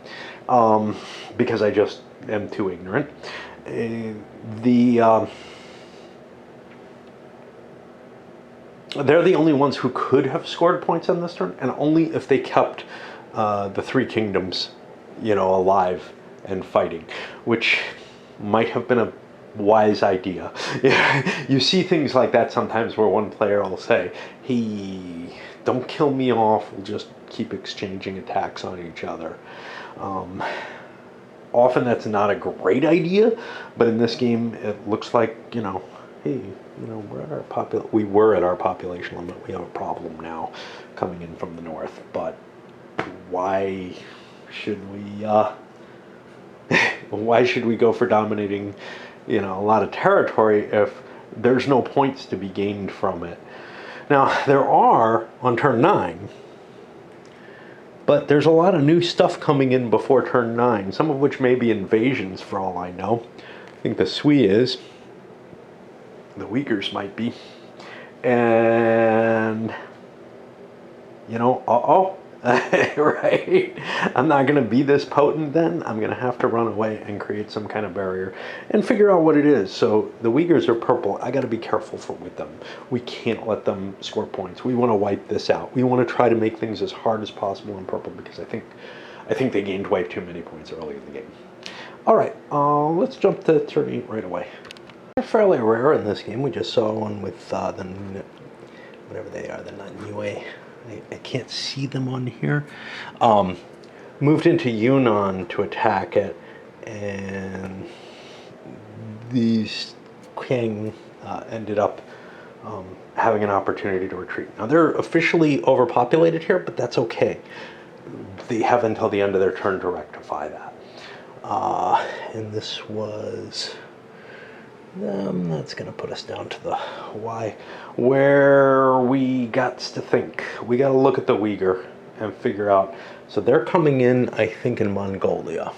because I just am too ignorant. They're the only ones who could have scored points on this turn, and only if they kept the 3 kingdoms, alive and fighting, which might have been a wise idea. You see things like that sometimes where one player will say, "Hey, don't kill me off, we'll just keep exchanging attacks on each other." Often that's not a great idea, but in this game it looks like, hey, we were at our population limit. We have a problem now coming in from the north, but why should we go for dominating a lot of territory if there's no points to be gained from it? Now there are on turn 9, but there's a lot of new stuff coming in before turn 9, some of which may be invasions for all I know. I think the Sui is. The Uyghurs might be. And, right? I'm not going to be this potent then. I'm going to have to run away and create some kind of barrier and figure out what it is. So the Uyghurs are purple. I got to be careful with them. We can't let them score points. We want to wipe this out. We want to try to make things as hard as possible in purple because I think they gained way too many points early in the game. All right, let's jump to turn 8 right away. They're fairly rare in this game. We just saw one with the whatever they are, the Nanyue. I can't see them on here. Moved into Yunnan to attack it, and these Qiang ended up having an opportunity to retreat. Now they're officially overpopulated here, but that's okay. They have until the end of their turn to rectify that. And this was... that's going to put us down to the Y, where we got to think. We got to look at the Uyghur and figure out. So they're coming in, I think, in Mongolia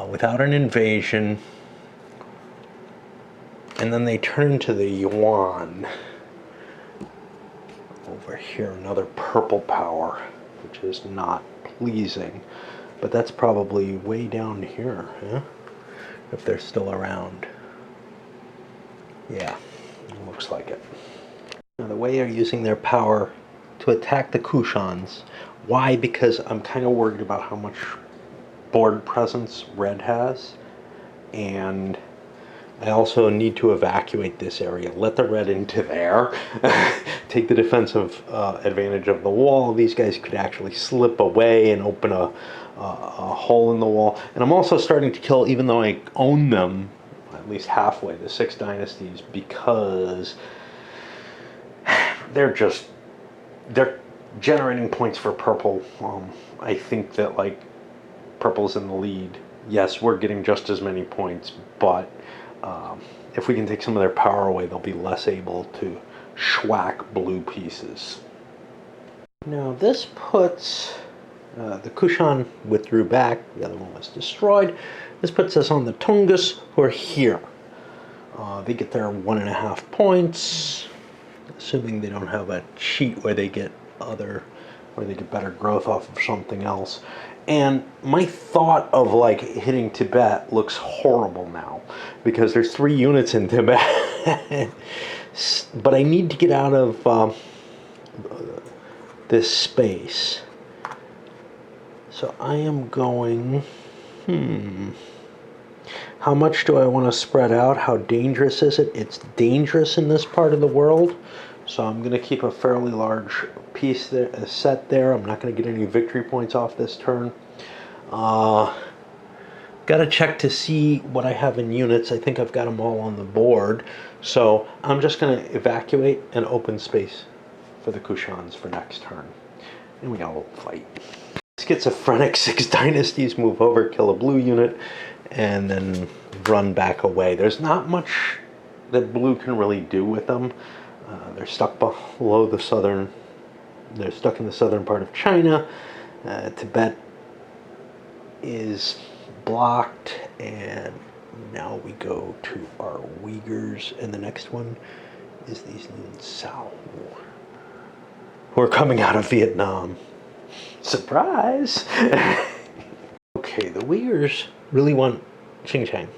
without an invasion. And then they turn to the Yuan. Over here, another purple power, which is not pleasing. But that's probably way down here, huh? If they're still around. Yeah, it looks like it. Now the way they're using their power to attack the Kushans. Why? Because I'm kind of worried about how much board presence red has. And I also need to evacuate this area. Let the red into there. Take the defensive advantage of the wall. These guys could actually slip away and open a hole in the wall. And I'm also starting to kill, even though I own them, at least halfway, the Six Dynasties, because they're generating points for purple. I think that like purple's in the lead. Yes, we're getting just as many points, but if we can take some of their power away, they'll be less able to schwack blue pieces. Now this puts the Kushan withdrew back. The other one was destroyed. This puts us on the Tungus, who are here. They get their 1.5 points, assuming they don't have a cheat where they get better growth off of something else. And my thought of like hitting Tibet looks horrible now because there's 3 units in Tibet. But I need to get out of this space. So I am going, how much do I want to spread out? How dangerous is it? It's dangerous in this part of the world. So I'm going to keep a fairly large piece there, set there. I'm not going to get any victory points off this turn. Got to check to see what I have in units. I think I've got them all on the board. So I'm just going to evacuate and open space for the Kushans for next turn. And we got a little fight. Schizophrenic Six Dynasties move over, kill a blue unit, and then run back away. There's not much that blue can really do with them. They're stuck below the southern, they're stuck in the southern part of China. Tibet is blocked, and now we go to our Uyghurs, and the next one is these Nuen Sao, who are coming out of Vietnam. Surprise! Okay, the Uyghurs really want Xinjiang.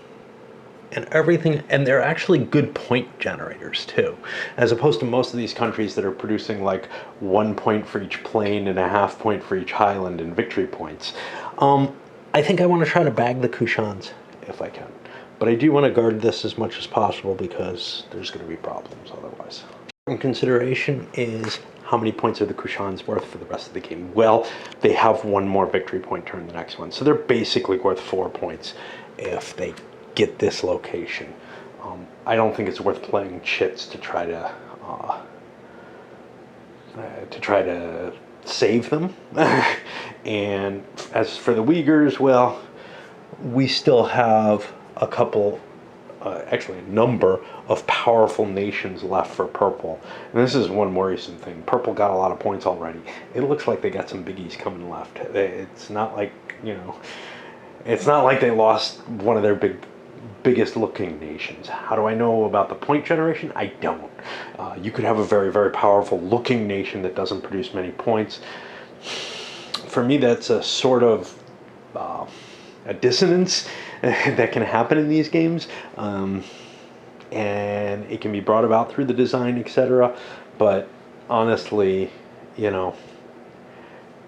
And everything, and they're actually good point generators too, as opposed to most of these countries that are producing like 1 point for each plain and a half point for each highland in victory points. I think I want to try to bag the Kushans if I can, but I do want to guard this as much as possible because there's going to be problems otherwise. In consideration is how many points are the Kushans worth for the rest of the game? Well, they have 1 more victory point turn the next one, so they're basically worth 4 points if they get this location. I don't think it's worth playing chits to try to save them. And as for the Uyghurs, well, we still have a couple, actually a number of powerful nations left for purple. And this is one worrisome thing. Purple got a lot of points already. It looks like they got some biggies coming left. It's not like, it's not like they lost one of their biggest looking nations. How do I know about the point generation? I don't. You could have a very, very powerful looking nation that doesn't produce many points. For me, that's a sort of a dissonance that can happen in these games. And it can be brought about through the design, etc. But honestly,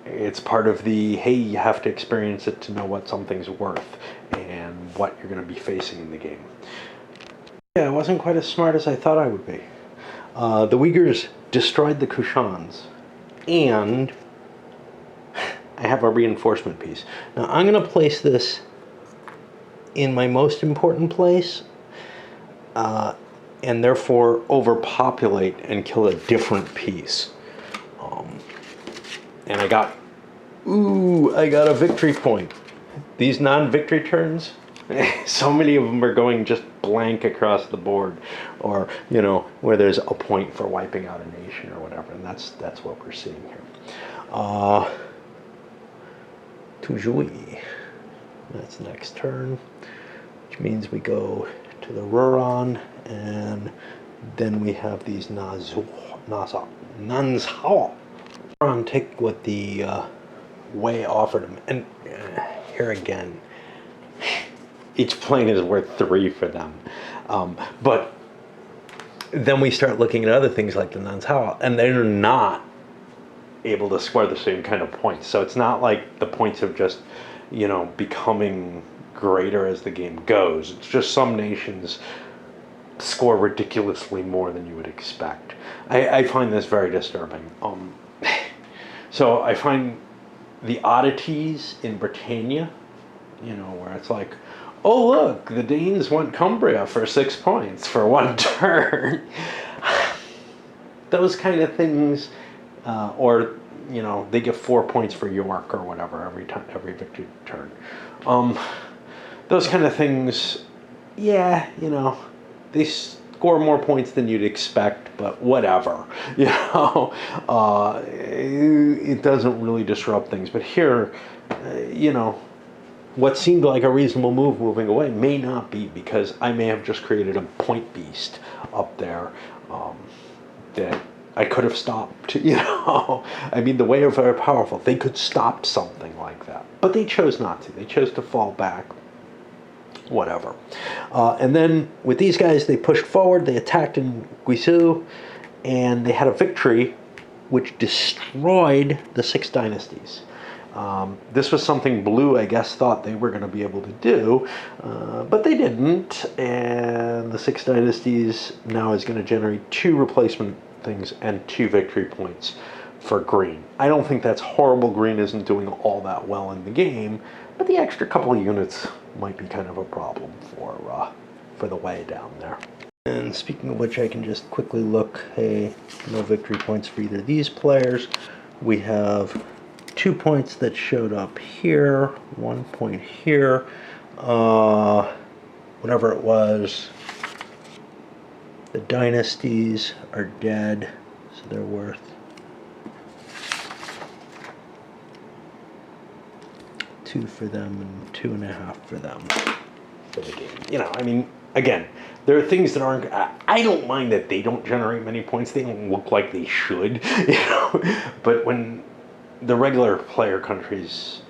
it's part of the, hey, you have to experience it to know what something's worth and what you're going to be facing in the game. Yeah, I wasn't quite as smart as I thought I would be. The Uyghurs destroyed the Kushans, and I have a reinforcement piece. Now I'm going to place this in my most important place, and therefore overpopulate and kill a different piece. And I got a victory point. These non-victory turns, so many of them are going just blank across the board, or where there's a point for wiping out a nation or whatever, and that's what we're seeing here. Tujui, that's the next turn, which means we go to the Ruran, and then we have these Nanzhao. Take what the Wei offered him, and here again, each plane is worth 3 for them. But then we start looking at other things like the Nanzhao, and they're not able to score the same kind of points. So it's not like the points have just, becoming greater as the game goes. It's just some nations score ridiculously more than you would expect. I find this very disturbing. So I find the oddities in Britannia, where it's like, oh look, the Danes want Cumbria for 6 points for 1 turn. Those kind of things, or they get 4 points for York or whatever every victory turn. Those kind of things, yeah, they score more points than you'd expect, but whatever, it doesn't really disrupt things. But here, what seemed like a reasonable move moving away may not be, because I may have just created a point beast up there that I could have stopped. I mean, the Wei are very powerful. They could stop something like that, but they chose not to. They chose to fall back. Whatever. And then with these guys, they pushed forward. They attacked in Guizhou, and they had a victory which destroyed the Six Dynasties. This was something Blue, I guess, thought they were going to be able to do, but they didn't. And the Six Dynasties now is going to generate 2 replacement things and 2 victory points for Green. I don't think that's horrible. Green isn't doing all that well in the game, but the extra couple of units might be kind of a problem for the Wei down there. And speaking of which, I can just quickly look. Hey, no victory points for either of these players. We have 2 points that showed up here, 1 point here. Whatever it was, the dynasties are dead, so they're worth 2 for them and 2.5 for them for the game. I mean, again, there are things that aren't. I don't mind that they don't generate many points. They don't look like they should, But when the regular player countries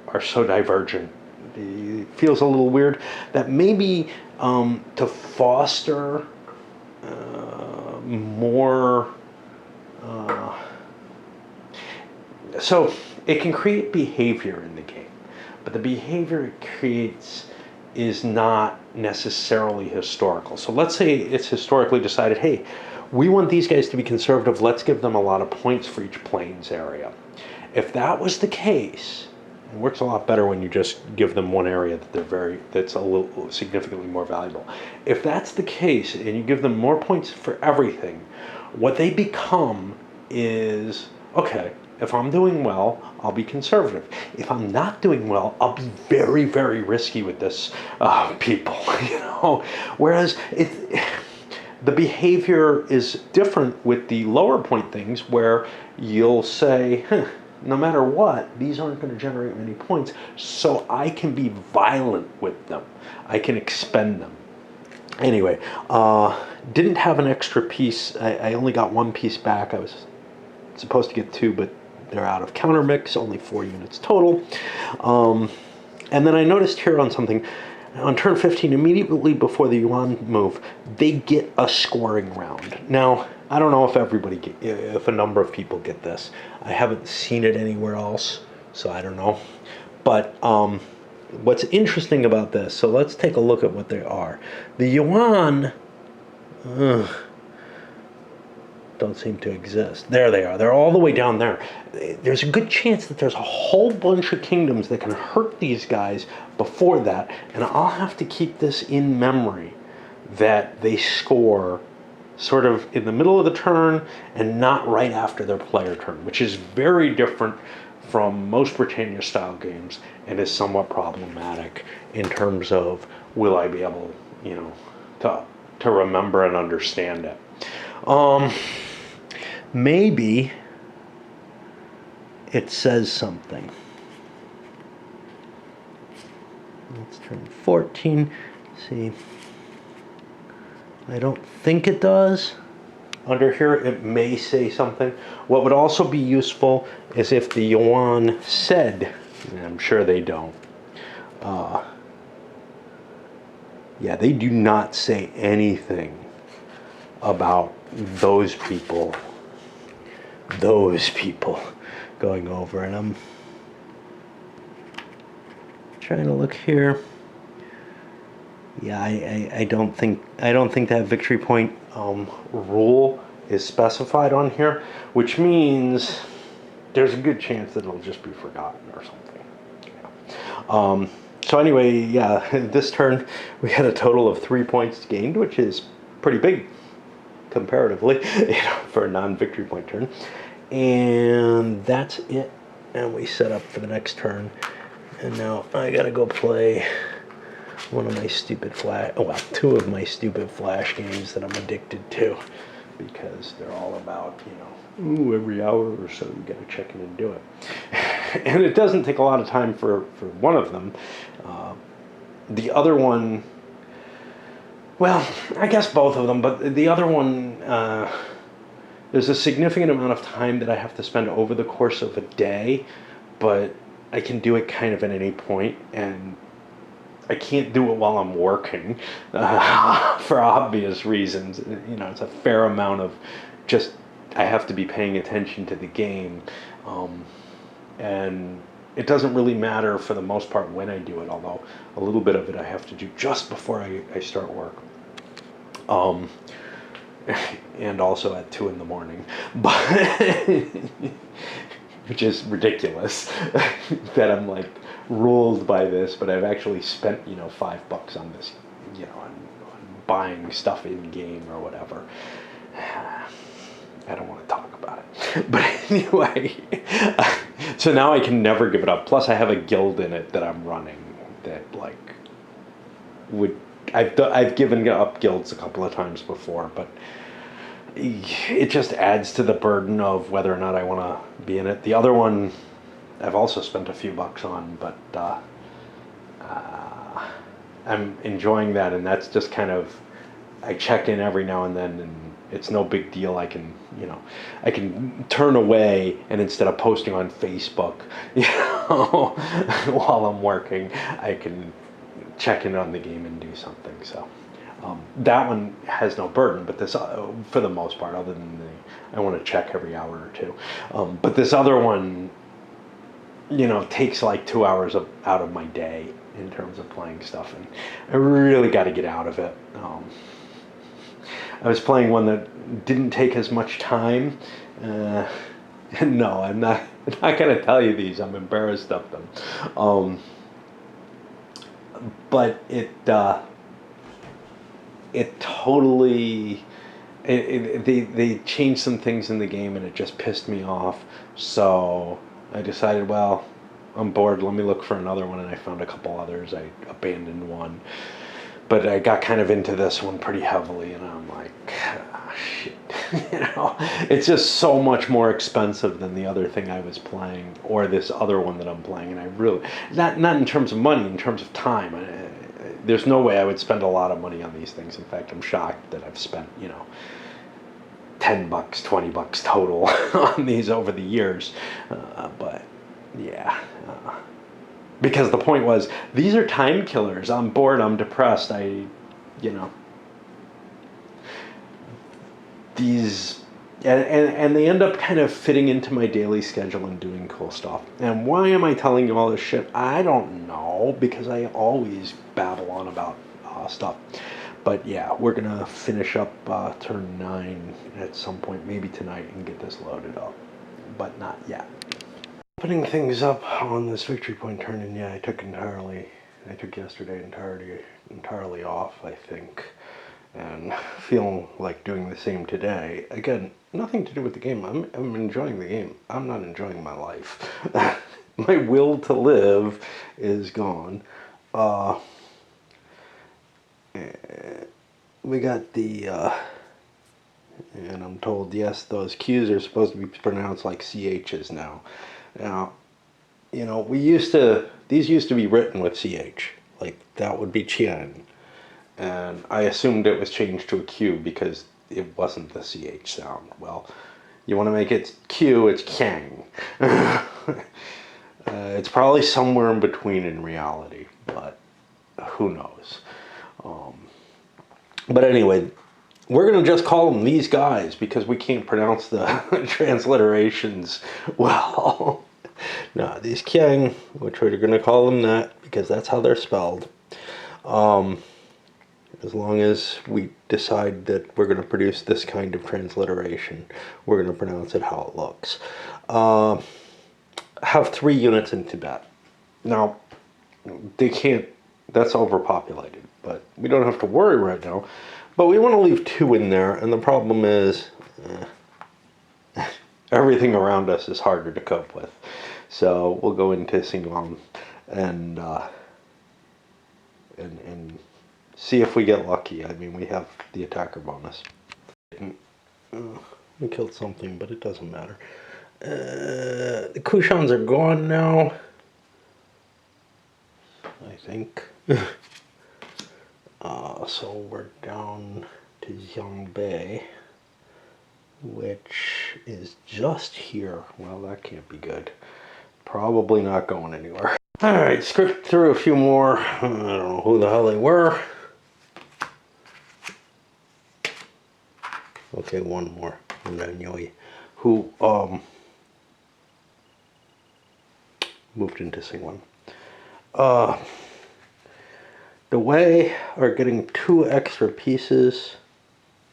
are so divergent, it feels a little weird. That maybe to foster more. So it can create behavior in the game, but the behavior it creates is not necessarily historical. So let's say it's historically decided, hey, we want these guys to be conservative, let's give them a lot of points for each plains area. If that was the case, it works a lot better when you just give them one area that's a little significantly more valuable. If that's the case and you give them more points for everything, what they become is, okay, if I'm doing well, I'll be conservative. If I'm not doing well, I'll be very, very risky with this people, Whereas the behavior is different with the lower point things, where you'll say, no matter what, these aren't going to generate many points, so I can be violent with them. I can expend them. Anyway, didn't have an extra piece. I only got 1 piece back. I was supposed to get 2, but they're out of counter mix, only 4 units total. And then I noticed here on something, on turn 15, immediately before the Yuan move, they get a scoring round. Now, I don't know if a number of people get this. I haven't seen it anywhere else, so I don't know. But what's interesting about this, so let's take a look at what they are. The Yuan don't seem to exist. There they are. They're all the way down there. There's a good chance that there's a whole bunch of kingdoms that can hurt these guys before that, and I'll have to keep this in memory, that they score sort of in the middle of the turn and not right after their player turn, which is very different from most Britannia style games and is somewhat problematic in terms of, will I be able, to remember and understand it. Maybe it says something. Let's turn 14. See, I don't think it does. Under here, it may say something. What would also be useful is if the Yuan said, and I'm sure they don't. Yeah, they do not say anything about those people going over. And I'm trying to look here. Yeah, I don't think that victory point rule is specified on here, which means there's a good chance that it'll just be forgotten or something. So anyway, yeah, this turn we had a total of 3 points gained, which is pretty big comparatively, for a non-victory point turn. And that's it. And we set up for the next turn. And now I gotta go play one of my stupid two of my stupid flash games that I'm addicted to, because they're all about, ooh, every hour or so you gotta check in and do it. And it doesn't take a lot of time for one of them. The other one, well, I guess both of them, but the other one, there's a significant amount of time that I have to spend over the course of a day, but I can do it kind of at any point, and I can't do it while I'm working, for obvious reasons. It's a fair amount of just, I have to be paying attention to the game, and it doesn't really matter for the most part when I do it, although a little bit of it I have to do just before I start work. And also at 2 a.m, but which is ridiculous that I'm like ruled by this, but I've actually spent, $5 on this, on buying stuff in game or whatever. I don't want to talk about it, but anyway, so now I can never give it up. Plus I have a guild in it that I'm running that I've given up guilds a couple of times before, but it just adds to the burden of whether or not I want to be in it. The other one I've also spent a few bucks on, but I'm enjoying that, and that's just kind of, I check in every now and then, and it's no big deal. I can turn away, and instead of posting on Facebook, while I'm working, I can check in on the game and do something. So that one has no burden, but this, for the most part, other than I want to check every hour or two. But this other one, takes like 2 hours out of my day in terms of playing stuff, and I really got to get out of it. I was playing one that didn't take as much time. No, I'm not going to tell you these. I'm embarrassed of them. But it totally, they changed some things in the game, and it just pissed me off. So I decided, well, I'm bored, let me look for another one, and I found a couple others. I abandoned one, but I got kind of into this one pretty heavily, and I'm like, shit. It's just so much more expensive than the other thing I was playing, or this other one that I'm playing, and I really, not in terms of money, in terms of time. There's no way I would spend a lot of money on these things. In fact, I'm shocked that I've spent, $10, $20 total on these over the years. But yeah, because the point was, these are time killers. I'm bored, I'm depressed, these, and they end up kind of fitting into my daily schedule and doing cool stuff. And why am I telling you all this shit? I don't know, because I always babble on about stuff. But yeah, we're gonna finish up turn 9 at some point, maybe tonight, and get this loaded up, but not yet. Putting things up on this victory point turn, and yeah, I took yesterday entirely off, I think, and feel like doing the same today. Again, nothing to do with the game. I'm enjoying the game. I'm not enjoying my life. My will to live is gone. We got the, and I'm told, yes, those Q's are supposed to be pronounced like CH's now. Now, these used to be written with CH, like that would be Qian. And I assumed it was changed to a Q because it wasn't the CH sound. Well, you want to make it Q, it's Kiang. It's probably somewhere in between in reality, but who knows. But anyway, we're going to just call them these guys because we can't pronounce the transliterations well. No, these Kiang, which we're going to call them that because that's how they're spelled. As long as we decide that we're going to produce this kind of transliteration, we're going to pronounce it how it looks. Have 3 units in Tibet. Now, they can't, that's overpopulated. But we don't have to worry right now. But we want to leave 2 in there, and the problem is everything around us is harder to cope with. So we'll go into Singwang and see if we get lucky. I mean, we have the attacker bonus. We killed something, but it doesn't matter. The Kushans are gone now, I think. So we're down to Xiangbei, which is just here. Well, that can't be good. Probably not going anywhere. Alright, script through a few more. I don't know who the hell they were. Okay, one more. Who moved into Singwon. The Wei are getting 2 extra pieces.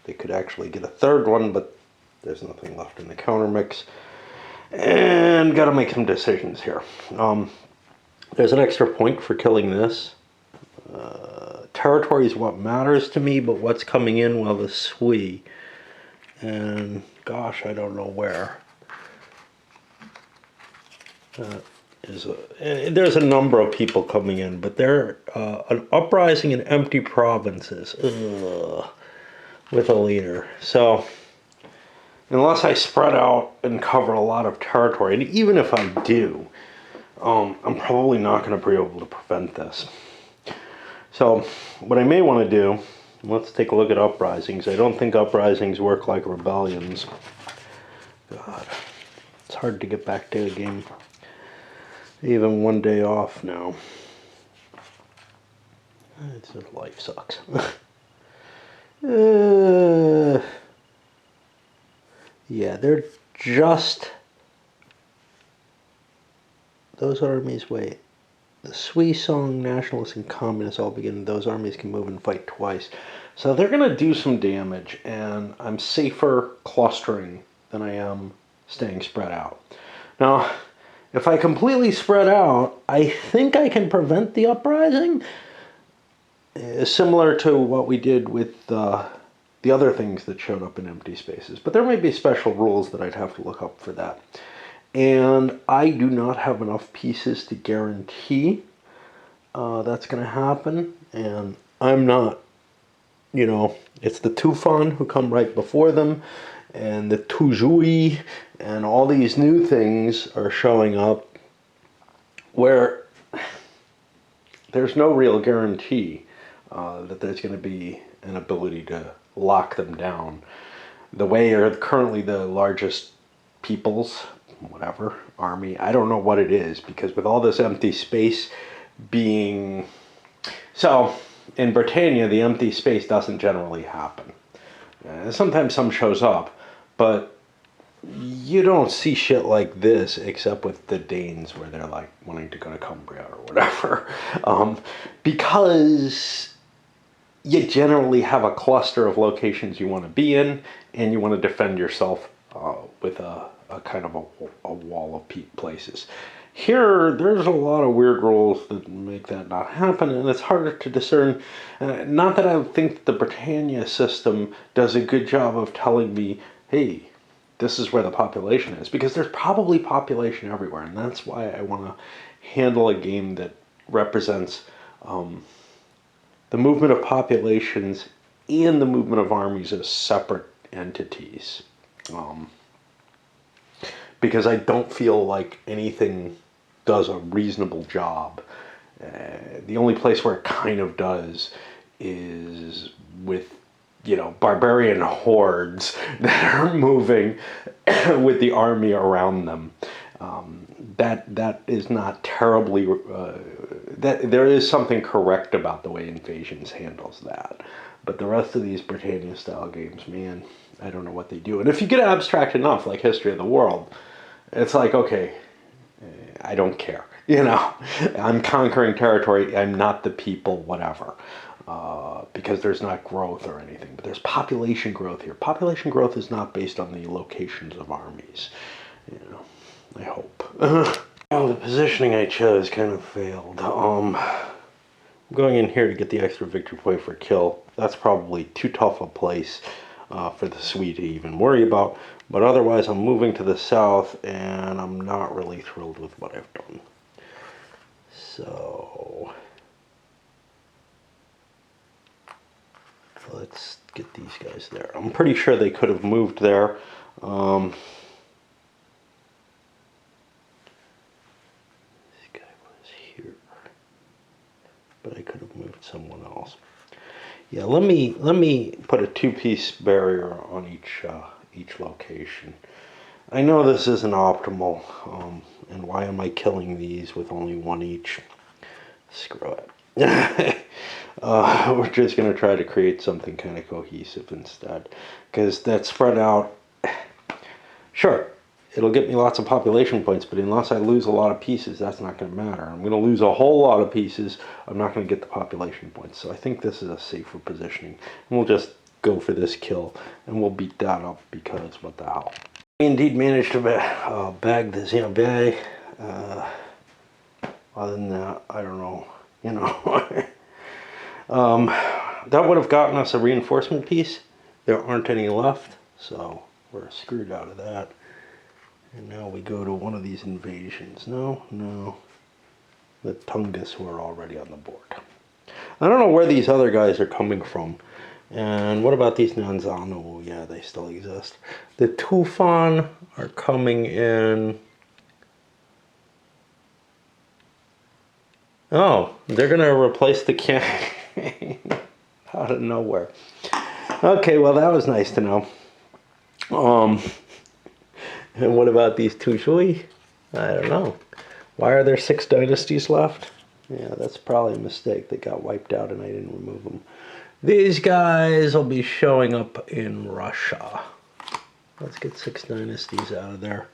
They could actually get a 3rd one, but there's nothing left in the counter mix. And gotta make some decisions here. There's an extra point for killing this. Territory is what matters to me, but what's coming in, well, the Sui. And gosh, I don't know where. There's a number of people coming in, but they're an uprising in empty provinces with a leader. So unless I spread out and cover a lot of territory, and even if I do, I'm probably not going to be able to prevent this. So what I may want to do, let's take a look at uprisings. I don't think uprisings work like rebellions. God, it's hard to get back to a game. Even one day off now. It's just, life sucks. Yeah, they're just... Those armies, wait. The Sui Song, Nationalists, and Communists all begin. Those armies can move and fight twice. So they're going to do some damage, and I'm safer clustering than I am staying spread out. Now, if I completely spread out, I think I can prevent the uprising. Similar to what we did with the other things that showed up in empty spaces. But there may be special rules that I'd have to look up for that. And I do not have enough pieces to guarantee that's going to happen. And I'm not, you know, it's the Tufan who come right before them, and the Tuzhui, and all these new things are showing up where there's no real guarantee that there's going to be an ability to lock them down. The Wei are currently the largest peoples, whatever, army. I don't know what it is, because with all this empty space being... So, in Britannia, the empty space doesn't generally happen. Sometimes some shows up, but you don't see shit like this except with the Danes, where they're like wanting to go to Cumbria or whatever. Because you generally have a cluster of locations you want to be in, and you want to defend yourself with a kind of a wall of places. Here, there's a lot of weird rules that make that not happen, and it's harder to discern. Not that I think the Britannia system does a good job of telling me, hey, this is where the population is, because there's probably population everywhere, and that's why I want to handle a game that represents the movement of populations and the movement of armies as separate entities. Because I don't feel like anything does a reasonable job. The only place where it kind of does is with, you know, barbarian hordes that are moving with the army around them. That is not terribly... that there is something correct about the way Invasions handles that. But the rest of these Britannia-style games, man, I don't know what they do. And if you get abstract enough, like History of the World, it's like, okay, I don't care. You know, I'm conquering territory, I'm not the people, whatever. Because there's not growth or anything. But there's population growth here. Population growth is not based on the locations of armies. You know, I hope. Oh, the positioning I chose kind of failed. I'm going in here to get the extra victory point for kill. That's probably too tough a place for the Swede to even worry about. But otherwise, I'm moving to the south, and I'm not really thrilled with what I've done. So let's get these guys there. I'm pretty sure they could have moved there. This guy was here, but I could have moved someone else. Yeah, let me put a two-piece barrier on each location. I know this isn't optimal, and why am I killing these with only one each? Screw it. We're just going to try to create something kind of cohesive instead. Because that spread out, sure, it'll get me lots of population points, but unless I lose a lot of pieces, that's not going to matter. I'm going to lose a whole lot of pieces, I'm not going to get the population points. So I think this is a safer positioning. And we'll just go for this kill, and we'll beat that up because what the hell. We indeed managed to bag the Xianbei. Other than that, I don't know. You know, that would have gotten us a reinforcement piece. There aren't any left, so we're screwed out of that. And now we go to one of these invasions. No. The Tungus were already on the board. I don't know where these other guys are coming from. And what about these Nanzano? Yeah, they still exist. The Tufan are coming in. Oh, they're going to replace the Qiang out of nowhere. Okay, well, that was nice to know. And what about these Tuzhui? I don't know. Why are there 6 dynasties left? Yeah, that's probably a mistake. They got wiped out and I didn't remove them. These guys will be showing up in Russia. Let's get 6 dynasties out of there.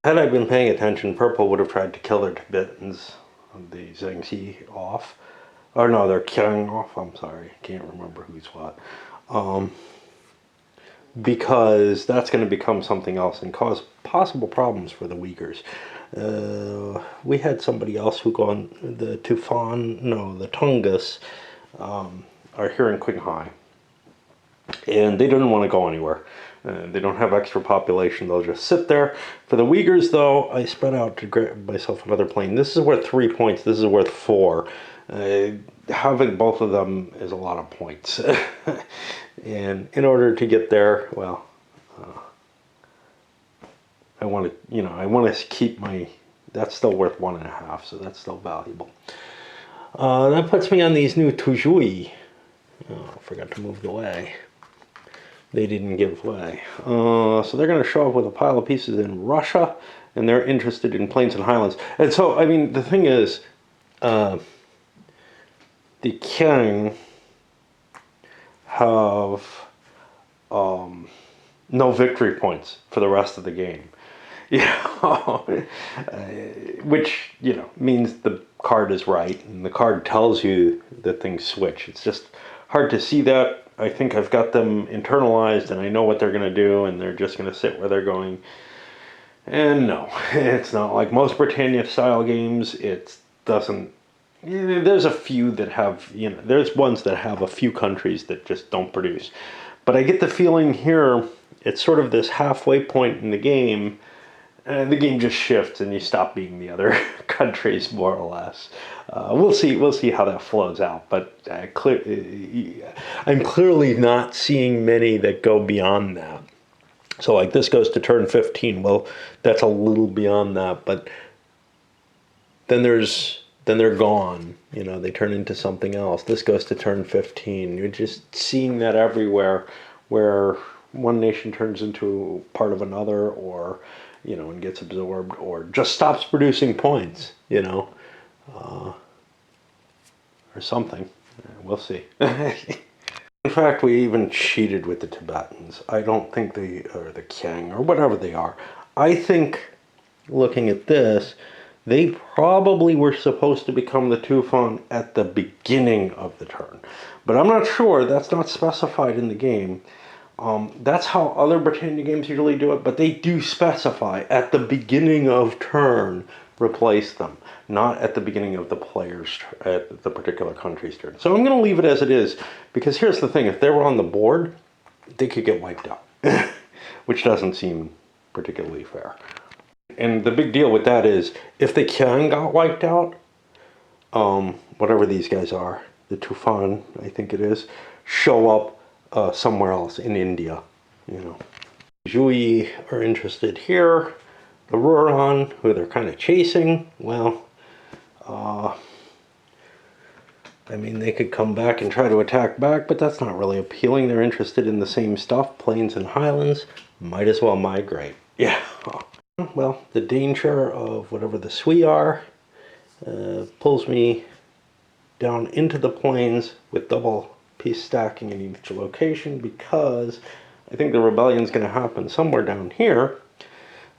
Had I been paying attention, Purple would have tried to kill their Tibetans, the Zhengxi off. Or no, their Qiang off. I'm sorry. I can't remember who's what. Because that's going to become something else and cause possible problems for the Uyghurs. We had somebody else who gone, the Tufan, no, the Tungus, are here in Qinghai. And they didn't want to go anywhere. They don't have extra population. They'll just sit there. For the Uyghurs, though, I spread out to grab myself another plane. This is worth 3 points. This is worth 4. Having both of them is a lot of points. And in order to get there, well, I want to keep my, that's still worth 1.5, so that's still valuable. That puts me on these new Tuzhui. Oh, I forgot to move the way. They didn't give way. So they're going to show up with a pile of pieces in Russia, and they're interested in plains and highlands. And so, I mean, the thing is, the Qiang have no victory points for the rest of the game. You know, which, you know, means the card is right, and the card tells you that things switch. It's just hard to see that. I think I've got them internalized, and I know what they're going to do, and they're just going to sit where they're going. And no, it's not like most Britannia-style games. It doesn't. There's a few that have, you know, there's ones that have a few countries that just don't produce. But I get the feeling here, it's sort of this halfway point in the game, and the game just shifts and you stop being the other countries, more or less. We'll see how that flows out. But I'm clearly not seeing many that go beyond that. So like this goes to turn 15. Well, that's a little beyond that. But then they're gone. You know, they turn into something else. This goes to turn 15. You're just seeing that everywhere, where one nation turns into part of another, or, you know, and gets absorbed, or just stops producing points, you know, or something. We'll see. In fact, we even cheated with the Tibetans. I don't think they, or the Qiang, or whatever they are. I think, looking at this, they probably were supposed to become the Tufan at the beginning of the turn. But I'm not sure. That's not specified in the game. That's how other Britannia games usually do it, but they do specify at the beginning of turn replace them, not at the beginning of the at the particular country's turn. So I'm going to leave it as it is, because here's the thing: if they were on the board, they could get wiped out, which doesn't seem particularly fair. And the big deal with that is, if the Qiang got wiped out, whatever these guys are, the Tufan, I think it is, show up somewhere else in India, you know. Zhui are interested here. The Ruran, who they're kind of chasing, well, I mean, they could come back and try to attack back, but that's not really appealing. They're interested in the same stuff, plains and highlands. Might as well migrate. Yeah. Well, the danger of whatever the Sui are pulls me down into the plains with double piece stacking in each location, because I think the rebellion's going to happen somewhere down here.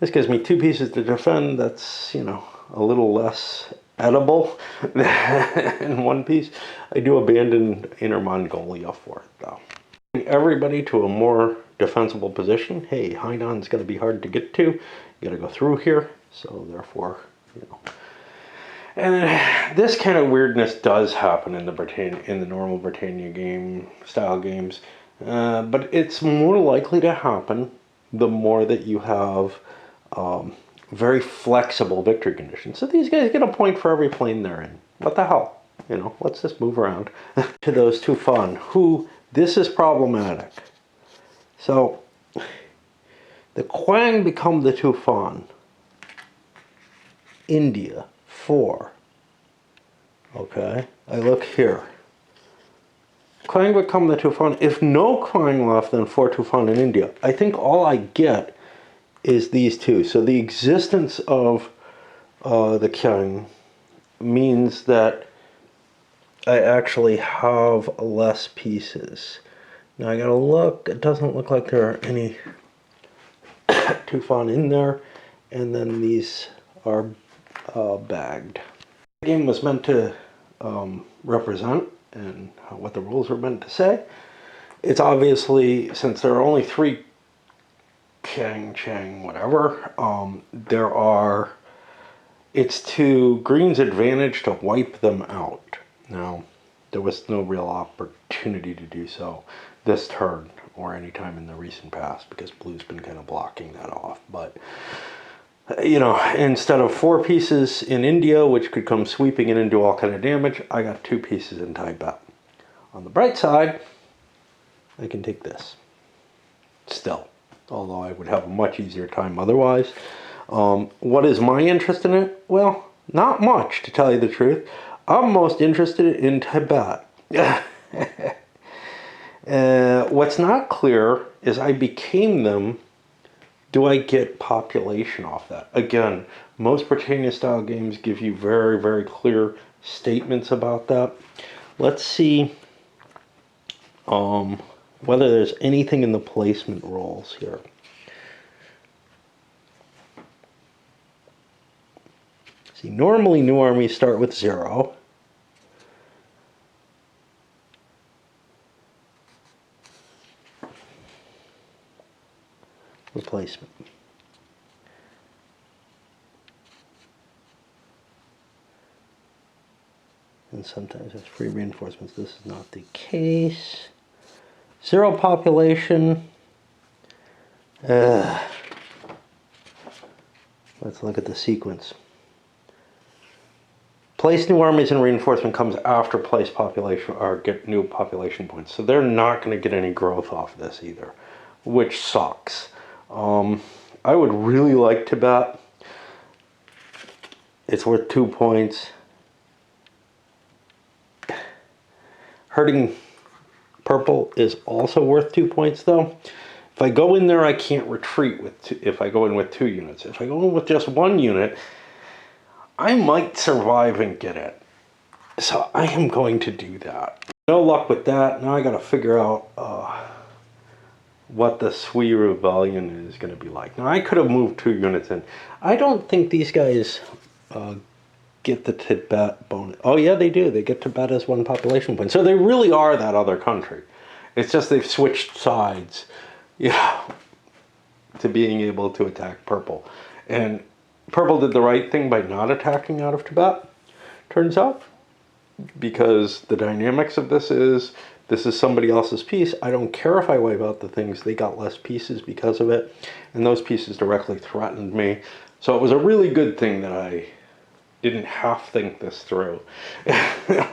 This gives me 2 pieces to defend. That's, you know, a little less edible than 1 piece. I do abandon Inner Mongolia for it, though. Everybody to a more defensible position. Hey, Hainan's going to be hard to get to. You got to go through here, so therefore, you know. And this kind of weirdness does happen in the normal Britannia game style games, but it's more likely to happen the more that you have very flexible victory conditions. So these guys get a point for every plane they're in. What the hell? You know, let's just move around to those Tufan, who, this is problematic. So the Quang become the Tufan. India, 4. Okay, I look here. Quang become the Tufan. If no Quang left, then 4 Tufan in India. I think all I get is these 2. So the existence of the Qiang means that I actually have less pieces. Now I gotta look. It doesn't look like there are any Tufan in there. And then these are bagged. The game was meant to represent and what the rules were meant to say. It's obviously, since there are only 3 Qiang, Chang, whatever, it's to Green's advantage to wipe them out. Now, there was no real opportunity to do so this turn or any time in the recent past, because Blue's been kind of blocking that off. But, you know, instead of 4 pieces in India, which could come sweeping in and do all kind of damage, I got 2 pieces in Tibet. On the bright side, I can take this. Still. Although I would have a much easier time otherwise. What is my interest in it? Well, not much, to tell you the truth. I'm most interested in Tibet. What's not clear is I became them. Do I get population off that? Again, most Britannia style games give you very, very clear statements about that. Let's see whether there's anything in the placement rules here. See, normally new armies start with 0. Replacement. And sometimes there's free reinforcements. This is not the case. 0 population. Let's look at the sequence. Place new armies and reinforcement comes after place population or get new population points. So they're not going to get any growth off this either, which sucks. I would really like Tibet. It's worth 2 points. Hurting purple is also worth 2 points though. If I go in there, I can't retreat if I go in with 2 units. If I go in with just 1 unit, I might survive and get it. So I am going to do that. No luck with that. Now I got to figure out what the Sui Rebellion is going to be like. Now I could have moved 2 units in. I don't think these guys get the Tibet bonus. Oh yeah, they do. They get Tibet as 1 population point. So they really are that other country. It's just they've switched sides, yeah, to being able to attack purple. And Purple did the right thing by not attacking out of Tibet, turns out, because the dynamics of this is somebody else's piece. I don't care if I wipe out the things. They got less pieces because of it, and those pieces directly threatened me. So it was a really good thing that I didn't half think this through.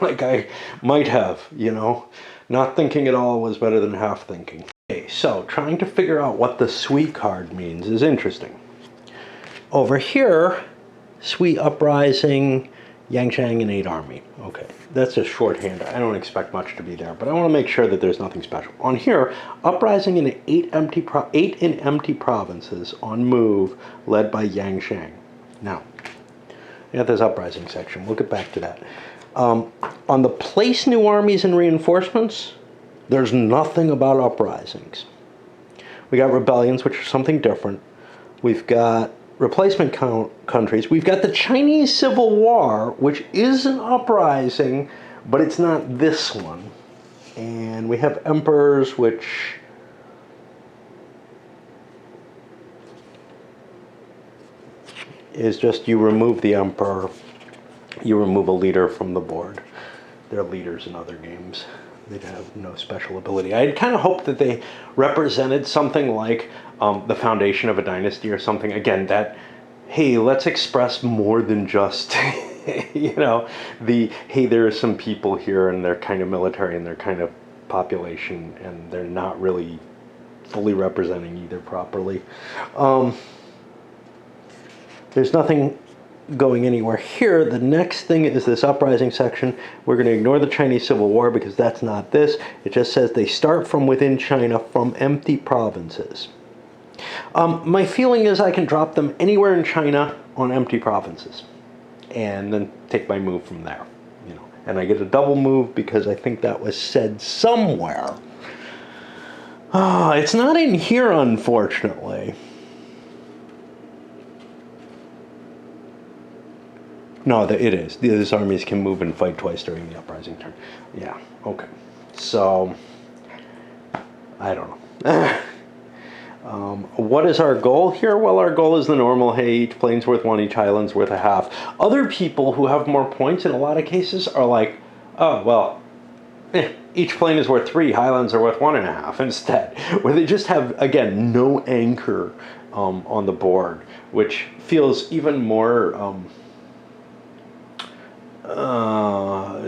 Like I might have, you know. Not thinking at all was better than half thinking. Okay, so trying to figure out what the Sui card means is interesting. Over here, Sui Uprising, Yangshang, and 8 Army. Okay, that's a shorthand. I don't expect much to be there, but I want to make sure that there's nothing special. On here, Uprising in 8 in empty provinces on move, led by Yangshang. Now, you got this Uprising section. We'll get back to that. On the place new armies and reinforcements, there's nothing about uprisings. We got rebellions, which are something different. We've got replacement countries. We've got the Chinese Civil War, which is an uprising, but it's not this one. And we have emperors, which is just you remove the emperor, you remove a leader from the board. They're leaders in other games. They'd have no special ability. I kind of hoped that they represented something like the foundation of a dynasty or something. Again, that, hey, let's express more than just, you know, hey, there are some people here and they're kind of military and they're kind of population and they're not really fully representing either properly. There's nothing going anywhere here. The next thing is this uprising section. We're going to ignore the Chinese Civil War because that's not this. It just says they start from within China from empty provinces. My feeling is I can drop them anywhere in China on empty provinces and then take my move from there. You know, and I get a double move because I think that was said somewhere. It's not in here, unfortunately. No, it is. These armies can move and fight twice during the uprising turn. Yeah, okay. So, I don't know. What is our goal here? Well, our goal is the normal, hey, each plane's worth 1, each island's worth a half. Other people who have more points in a lot of cases are like, oh, well, each plane is worth 3, highlands are worth 1.5 instead. Where they just have, again, no anchor on the board, which feels even more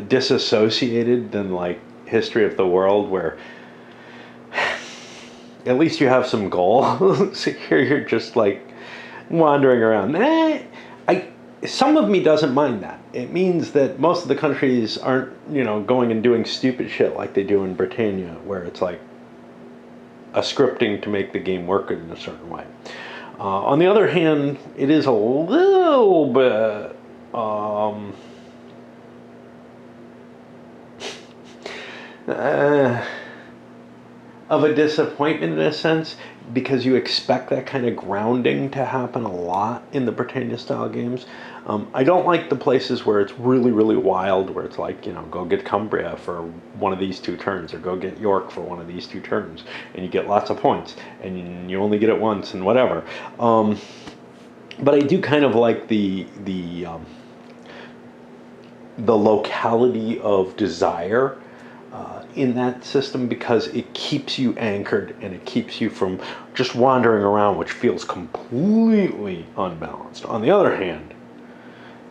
disassociated than like History of the World, where at least you have some goal. So here you're just like wandering around. Some of me doesn't mind that. It means that most of the countries aren't, you know, going and doing stupid shit like they do in Britannia, where it's like a scripting to make the game work in a certain way. On the other hand, it is a little bit of a disappointment in a sense, because you expect that kind of grounding to happen a lot in the Britannia style games. I don't like the places where it's really, really wild, where it's like, you know, go get Cumbria for one of these 2 turns, or go get York for one of these 2 turns, and you get lots of points, and you only get it once, and whatever. But I do kind of like the locality of desire in that system, because it keeps you anchored and it keeps you from just wandering around, which feels completely unbalanced. On the other hand,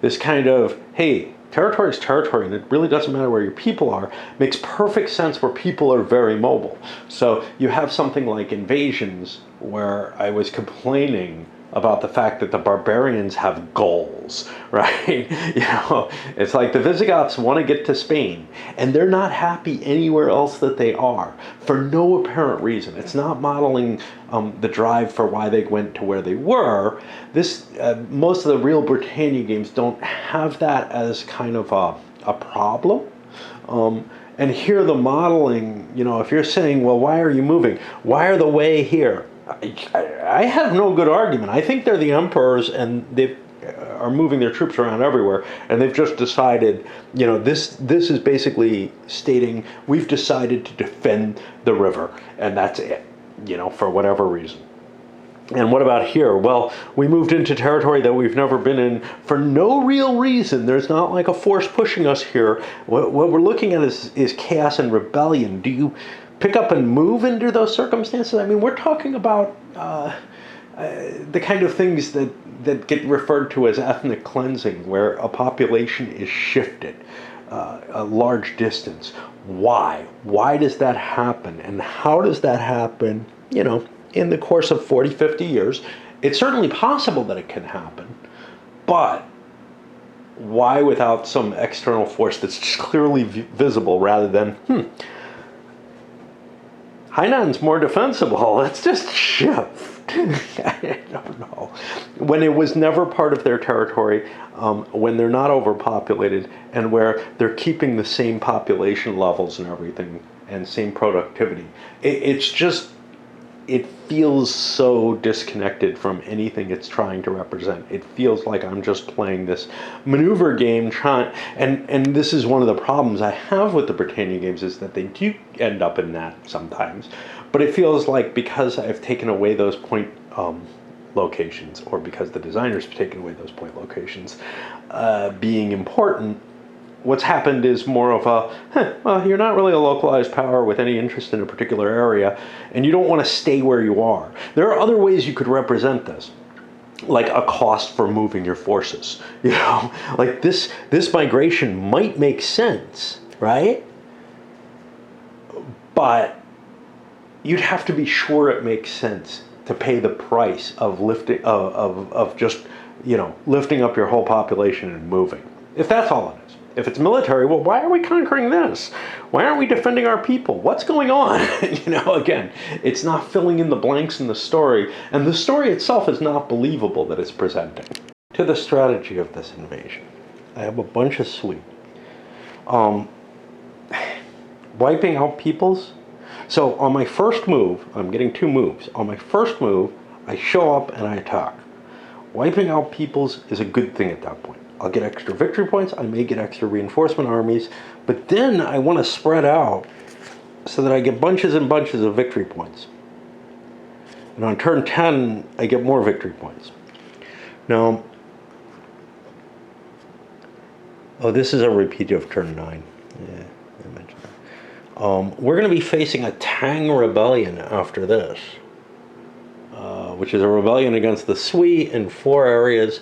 this kind of, hey, territory is territory and it really doesn't matter where your people are, makes perfect sense where people are very mobile. So you have something like Invasions, where I was complaining about the fact that the barbarians have goals, right? You know, it's like the Visigoths want to get to Spain, and they're not happy anywhere else that they are, for no apparent reason. It's not modeling the drive for why they went to where they were. Most of the real Britannia games don't have that as kind of a problem. And here the modeling, you know, if you're saying, well, why are you moving? Why are the way here? I have no good argument. I think they're the emperors and they are moving their troops around everywhere, and they've just decided, you know, this is basically stating we've decided to defend the river, and that's it, you know, for whatever reason. And what about here? Well, we moved into territory that we've never been in for no real reason. There's not like a force pushing us here. What we're looking at is chaos and rebellion. Do you pick up and move into those circumstances? I mean, we're talking about the kind of things that get referred to as ethnic cleansing, where a population is shifted a large distance. Why? Why does that happen? And how does that happen, you know, in the course of 40, 50 years? It's certainly possible that it can happen, but why without some external force that's just clearly visible rather than, Hainan's more defensible, let's just shift. I don't know. When it was never part of their territory, when they're not overpopulated, and where they're keeping the same population levels and everything, and same productivity, it's just, it feels so disconnected from anything it's trying to represent. It feels like I'm just playing this maneuver game, and this is one of the problems I have with the Britannia games, is that they do end up in that sometimes. But it feels like because I've taken away those point locations, or because the designers have taken away those point locations being important, what's happened is more of a, well, you're not really a localized power with any interest in a particular area, and you don't want to stay where you are. There are other ways you could represent this, like a cost for moving your forces. You know, like this migration might make sense, right? But you'd have to be sure it makes sense to pay the price of lifting of just, you know, lifting up your whole population and moving. If that's all it is. If it's military, well, why are we conquering this? Why aren't we defending our people? What's going on? You know, again, it's not filling in the blanks in the story, and the story itself is not believable that it's presenting. To the strategy of this invasion, I have a bunch of sweet. Wiping out peoples. So on my first move, I'm getting 2 moves. On my first move, I show up and I attack. Wiping out peoples is a good thing at that point. I'll get extra victory points, I may get extra reinforcement armies, but then I want to spread out so that I get bunches and bunches of victory points. And on turn 10, I get more victory points. Now, oh, this is a repeat of turn 9. Yeah, I mentioned that. We're going to be facing a Tang rebellion after this, which is a rebellion against the Sui in 4 areas.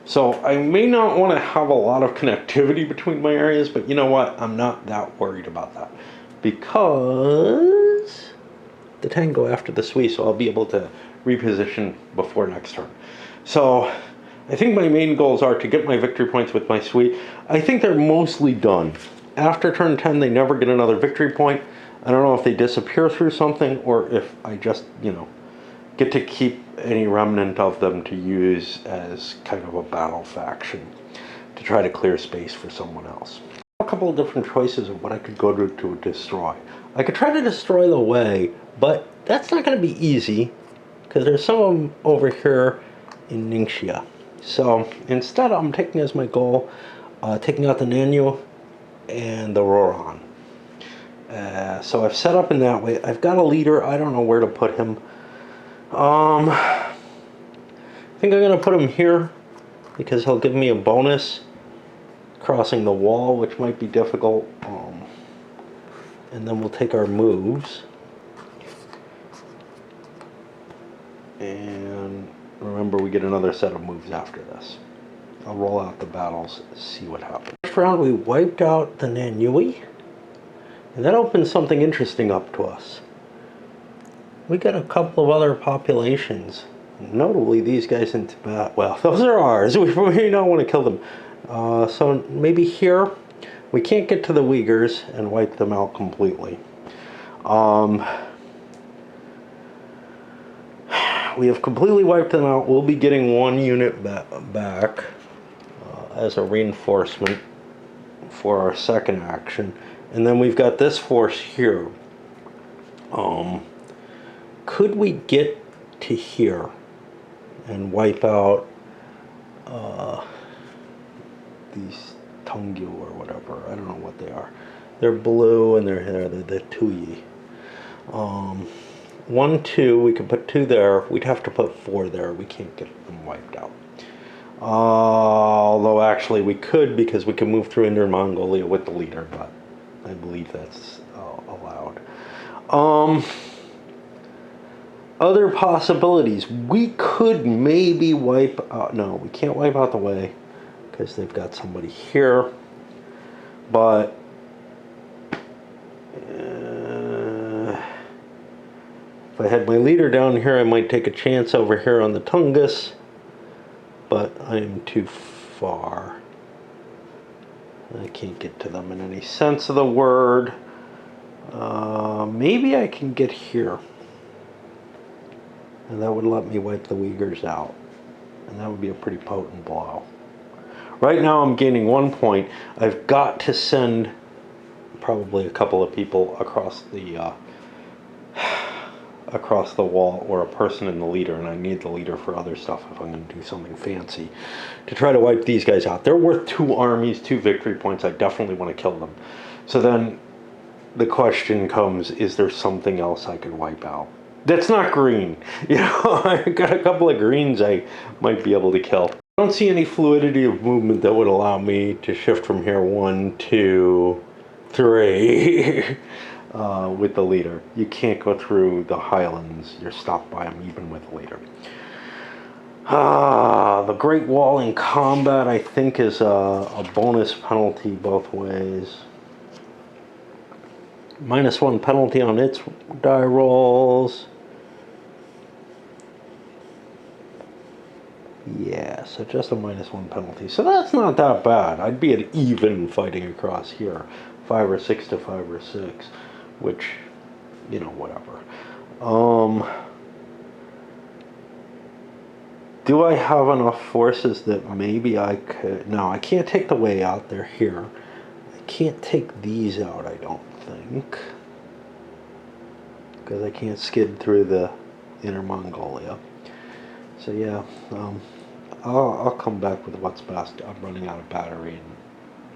So I may not want to have a lot of connectivity between my areas, but you know what? I'm not that worried about that, because the Tang go after the Sui, so I'll be able to reposition before next turn. So I think my main goals are to get my victory points with my Sui. I think they're mostly done. After turn 10, they never get another victory point. I don't know if they disappear through something, or if I just, you know, get to keep any remnant of them to use as kind of a battle faction to try to clear space for someone else. A couple of different choices of what I could go to destroy. I could try to destroy the Wei, but that's not going to be easy because there's some of them over here in Ningxia. So instead, I'm taking as my goal taking out the Nanyu and the Roran. So I've set up in that way. I've got a leader. I don't know where to put him. I think I'm going to put him here because he'll give me a bonus crossing the wall, which might be difficult. And then we'll take our moves. And remember, we get another set of moves after this. I'll roll out the battles, see what happens. First round, we wiped out the Nanyue, and that opens something interesting up to us. We got a couple of other populations, notably these guys in Tibet. Well, those are ours. We don't want to kill them. So maybe here, we can't get to the Uyghurs and wipe them out completely. We have completely wiped them out. We'll be getting 1 unit back as a reinforcement for our second action. And then we've got this force here. Could we get to here and wipe out these Tongyu or whatever? I don't know what they are. They're blue and they're the Tuyi. 1, 2, we can put 2 there. We'd have to put 4 there. We can't get them wiped out. Although actually we could, because we can move through Inner Mongolia with the leader, but I believe that's allowed. Other possibilities. We could maybe wipe out, no, we can't wipe out the Wei because they've got somebody here. But if I had my leader down here, I might take a chance over here on the Tungus. But I am too far. I can't get to them in any sense of the word. Maybe I can get here. And that would let me wipe the Uyghurs out. And that would be a pretty potent blow. Right now I'm gaining 1 point. I've got to send probably a couple of people across the wall, or a person in the leader, and I need the leader for other stuff if I'm going to do something fancy, to try to wipe these guys out. They're worth 2 armies, 2 victory points. I definitely want to kill them. So then the question comes, is there something else I could wipe out? That's not green. You know, I got a couple of greens I might be able to kill. I don't see any fluidity of movement that would allow me to shift from here 1, 2, 3 with the leader. You can't go through the highlands. You're stopped by them even with the leader. The Great Wall in combat, I think, is a bonus penalty both ways. -1 penalty on its die rolls. Yeah, so just a -1 penalty. So that's not that bad. I'd be at even fighting across here. 5 or 6 to 5 or 6. Which, you know, whatever. Do I have enough forces that maybe I could... No, I can't take the Wei out. They're here. I can't take these out, I don't think. Because I can't skid through the Inner Mongolia. So yeah, I'll come back with what's best. I'm running out of battery and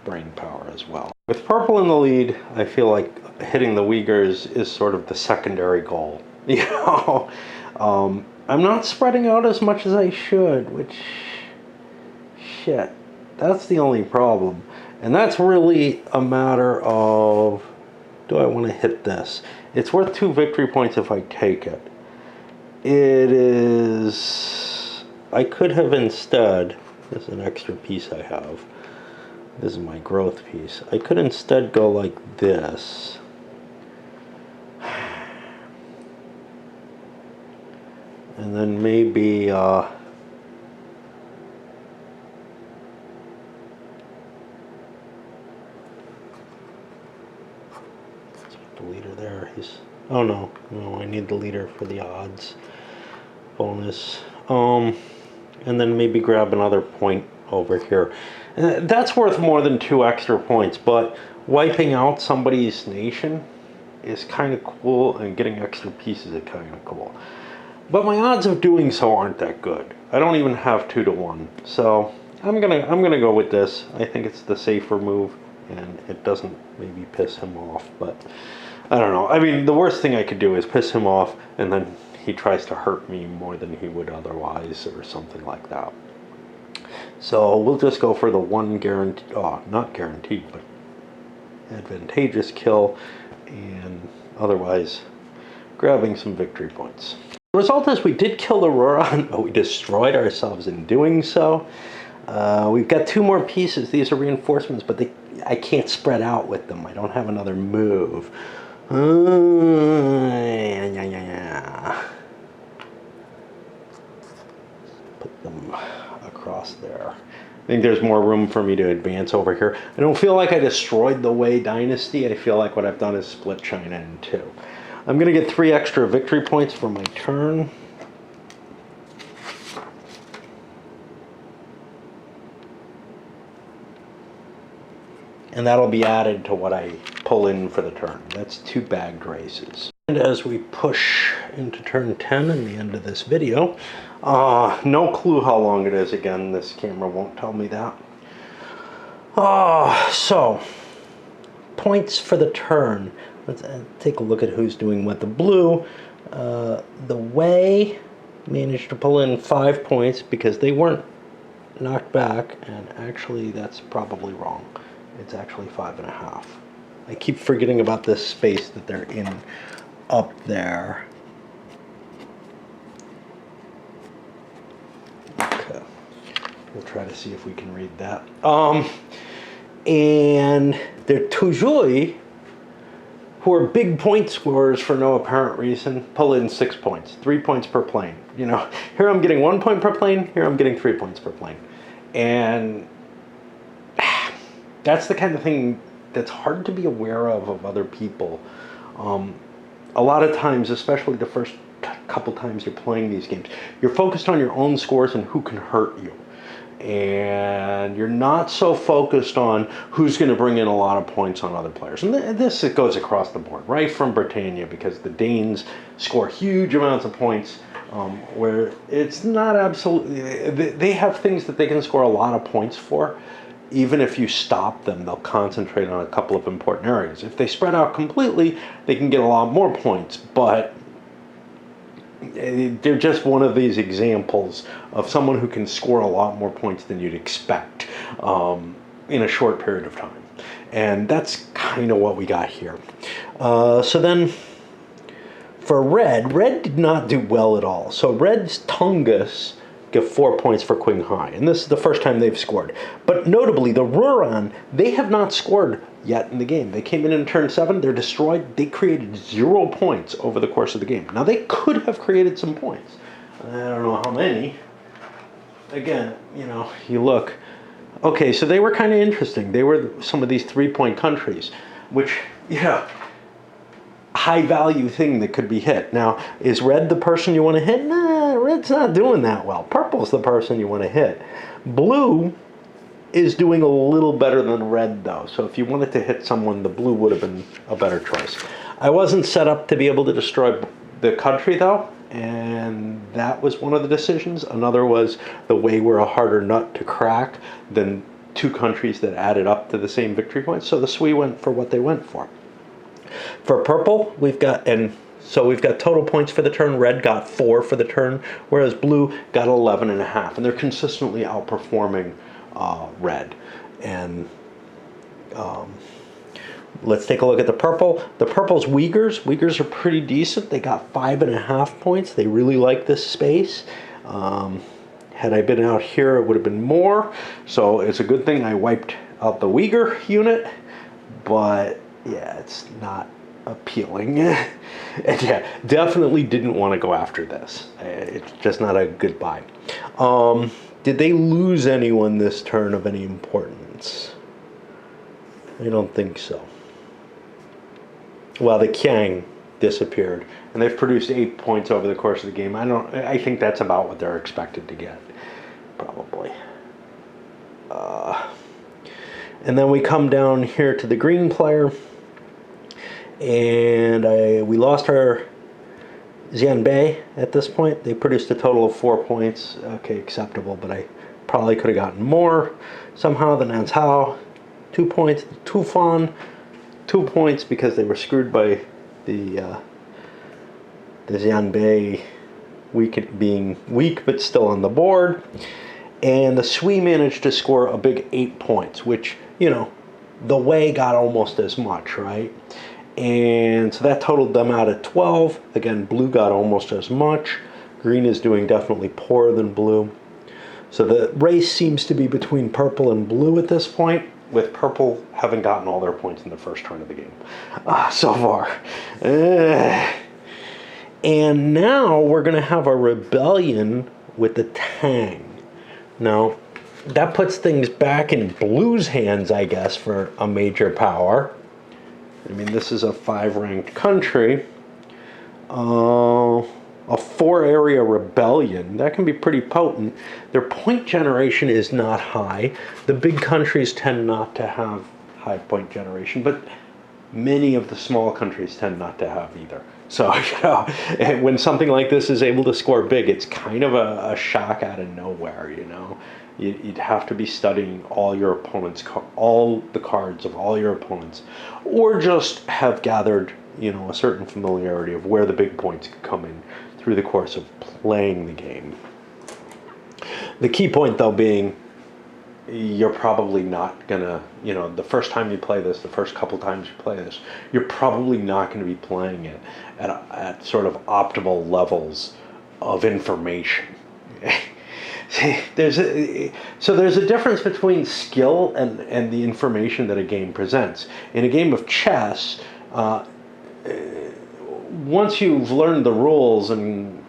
brain power as well. With purple in the lead, I feel like hitting the Uyghurs is sort of the secondary goal. You know, I'm not spreading out as much as I should, which, shit, that's the only problem. And that's really a matter of, do I want to hit this? It's worth 2 victory points if I take it. It is, I could have instead, this is an extra piece I have. This is my growth piece. I could instead go like this. And then maybe, let's put the leader there. He's, oh no, I need the leader for the odds bonus. And then maybe grab another point over here. That's worth more than 2 extra points, but wiping out somebody's nation is kind of cool, and getting extra pieces is kind of cool. But my odds of doing so aren't that good. I don't even have 2 to 1, so I'm gonna go with this. I think it's the safer move, and it doesn't maybe piss him off, but I don't know. I mean, the worst thing I could do is piss him off, and then he tries to hurt me more than he would otherwise, or something like that. So we'll just go for the one guaranteed, not guaranteed, but advantageous kill, and otherwise grabbing some victory points. The result is we did kill the Roran, but we destroyed ourselves in doing so. We've got 2 more pieces. These are reinforcements, but I can't spread out with them. I don't have another move. Put them across there. I think there's more room for me to advance over here. I don't feel like I destroyed the Wei dynasty. I feel like what I've done is split China in 2. I'm going to get 3 extra victory points for my turn. And that'll be added to what I pull in for the turn. That's 2 bagged races. And as we push into turn 10 and the end of this video, no clue how long it is again. This camera won't tell me that. So, points for the turn. Let's take a look at who's doing what. The blue, The Wei managed to pull in 5 points because they weren't knocked back, and actually that's probably wrong. It's actually 5.5. I keep forgetting about this space that they're in up there. Okay. We'll try to see if we can read that. And they're Tujui, who are big point scorers for no apparent reason, pull in 6 points, 3 points per plane. You know, here I'm getting 1 point per plane, here I'm getting 3 points per plane. And that's the kind of thing that's hard to be aware of other people. A lot of times, especially the first couple times you're playing these games, you're focused on your own scores and who can hurt you. And you're not so focused on who's going to bring in a lot of points on other players. And this, it goes across the board, right from Britannia, because the Danes score huge amounts of points, where it's not absolutely... They have things that they can score a lot of points for. Even if you stop them, they'll concentrate on a couple of important areas. If they spread out completely, they can get a lot more points, but they're just one of these examples of someone who can score a lot more points than you'd expect in a short period of time. And that's kind of what we got here. So then for Red did not do well at all. So Red's Tungus give 4 points for Qinghai, and this is the first time they've scored. But notably, the Ruran, they have not scored yet in the game. They came in turn 7, they're destroyed, they created 0 points over the course of the game. Now, they could have created some points. I don't know how many. Again, you know, you look. Okay, so they were kind of interesting. They were some of these 3-point countries, which, yeah, high value thing that could be hit. Now, is Red the person you want to hit? Nah, Red's not doing that well. Purple's the person you want to hit. Blue is doing a little better than Red, though. So if you wanted to hit someone, the blue would have been a better choice. I wasn't set up to be able to destroy the country, though, and that was one of the decisions. Another was the Wei were a harder nut to crack than 2 countries that added up to the same victory points. So the Sui went for what they went for. For Purple, we've got total points for the turn. Red got 4 for the turn, whereas Blue got 11.5, and they're consistently outperforming Red. And let's take a look at the Purple. The Purple's Uyghurs. Uyghurs are pretty decent. They got 5.5 points. They really like this space. Had I been out here, it would have been more. So it's a good thing I wiped out the Uyghur unit, but yeah, it's not appealing. And yeah, definitely didn't want to go after this. It's just not a good buy. Did they lose anyone this turn of any importance? I don't think so. Well, the Qiang disappeared, and they've produced 8 points over the course of the game. I think that's about what they're expected to get, probably. And then we come down here to the green player, and we lost our Xianbei at this point. They produced a total of 4 points. Okay, acceptable, but I probably could have gotten more. Somehow the Nancao, 2 points. The Tufan, 2 points because they were screwed by the Xianbei being weak but still on the board. And the Sui managed to score a big 8 points, which, you know, the Wei got almost as much, right? And so that totaled them out at 12. Again, Blue got almost as much. Green is doing definitely poorer than Blue. So the race seems to be between Purple and Blue at this point, with Purple having gotten all their points in the first turn of the game so far. And now we're going to have a rebellion with the Tang. Now, that puts things back in Blue's hands, I guess, for a major power. I mean, this is a 5-ranked country. A 4-area rebellion, that can be pretty potent. Their point generation is not high. The big countries tend not to have high point generation, but many of the small countries tend not to have either. So, you know, when something like this is able to score big, it's kind of a shock out of nowhere, you know. You'd have to be studying all your opponents, all the cards of all your opponents, or just have gathered a certain familiarity of where the big points can come in through the course of playing the game. The key point, though, being you're probably not gonna, the first time you play this, the first couple times you play this, you're probably not going to be playing it at sort of optimal levels of information. there's a difference between skill and the information that a game presents. In a game of chess, once you've learned the rules and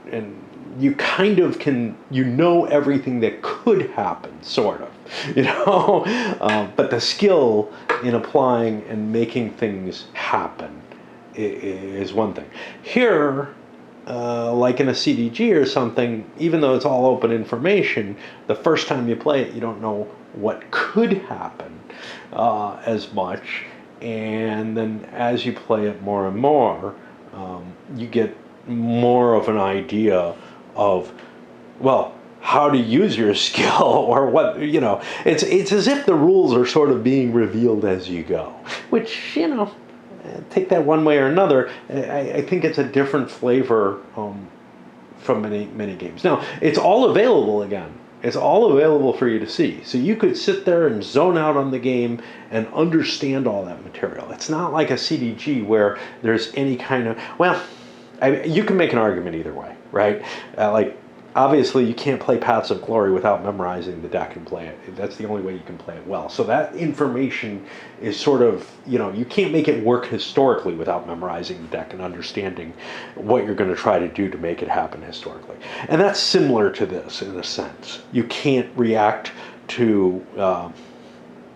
you kind of everything that could happen, sort of, but the skill in applying and making things happen is one thing. Here, like in a CDG or something, even though it's all open information, the first time you play it, you don't know what could happen as much. And then as you play it more and more, you get more of an idea of, well, how to use your skill, or what, it's as if the rules are sort of being revealed as you go, which, take that one way or another, I think it's a different flavor from many games. Now, it's all available again. It's all available for you to see. So you could sit there and zone out on the game and understand all that material. It's not like a CDG where there's any kind of, you can make an argument either way, right? Obviously, you can't play Paths of Glory without memorizing the deck and play it. That's the only way you can play it well. So that information is sort of, you can't make it work historically without memorizing the deck and understanding what you're going to try to do to make it happen historically. And that's similar to this in a sense. You can't react to,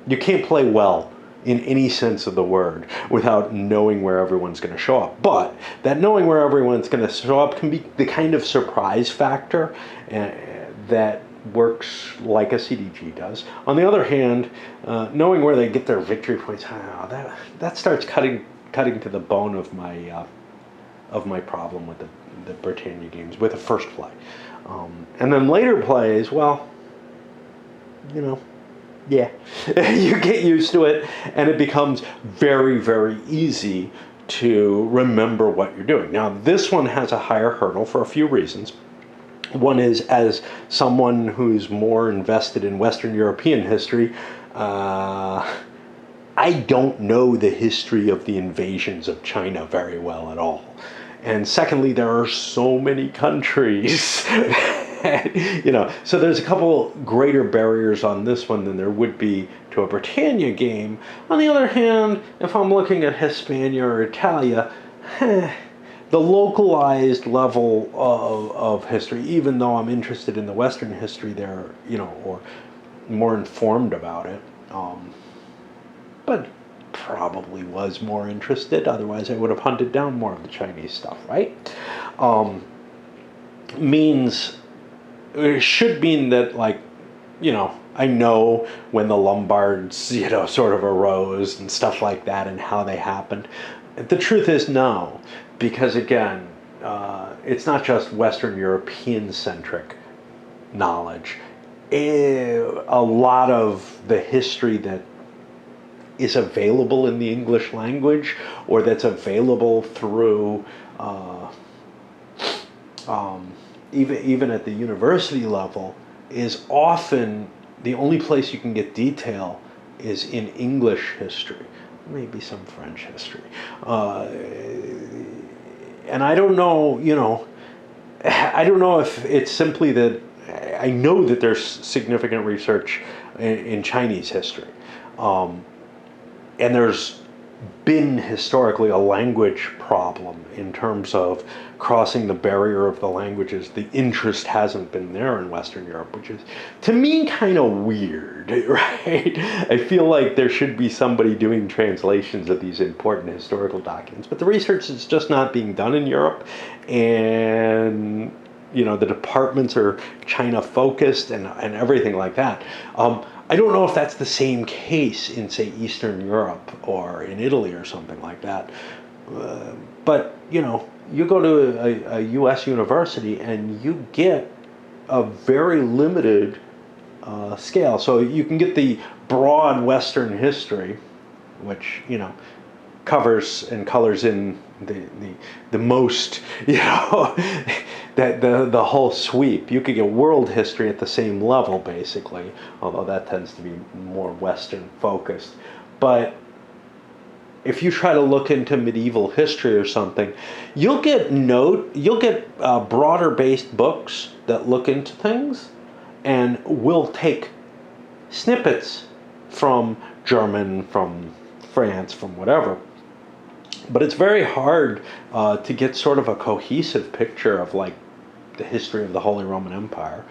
you can't play well in any sense of the word without knowing where everyone's going to show up. But that knowing where everyone's going to show up can be the kind of surprise factor that works like a CDG does. On the other hand, knowing where they get their victory points, that starts cutting to the bone of my problem with the Britannia games, with the first play. And then later plays, yeah, you get used to it, and it becomes very, very easy to remember what you're doing. Now, this one has a higher hurdle for a few reasons. One is, as someone who's more invested in Western European history, I don't know the history of the invasions of China very well at all. And secondly, there are so many countries so there's a couple greater barriers on this one than there would be to a Britannia game. On the other hand, if I'm looking at Hispania or Italia, the localized level of history, even though I'm interested in the Western history there, or more informed about it, but probably was more interested, otherwise I would have hunted down more of the Chinese stuff, right? It should mean that, I know when the Lombards, sort of arose and stuff like that and how they happened. The truth is no, because again, it's not just Western European-centric knowledge. A lot of the history that is available in the English language, or that's available through even at the university level, is often the only place you can get detail is in English history, maybe some French history. And I don't know, I don't know if it's simply that I know that there's significant research in Chinese history. And there's been historically a language problem in terms of crossing the barrier of the languages. The interest hasn't been there in Western Europe, which is, to me, kind of weird, right? I feel like there should be somebody doing translations of these important historical documents, but the research is just not being done in Europe, and the departments are China-focused and everything like that. I don't know if that's the same case in, say, Eastern Europe or in Italy or something like that. But, you go to a U.S. university and you get a very limited scale. So you can get the broad Western history, which, covers and colors in the most, that the whole sweep. You could get world history at the same level, basically, although that tends to be more Western focused. But if you try to look into medieval history or something, you'll get broader based books that look into things, and will take snippets from German, from France, from whatever. But it's very hard to get sort of a cohesive picture of like the history of the Holy Roman Empire.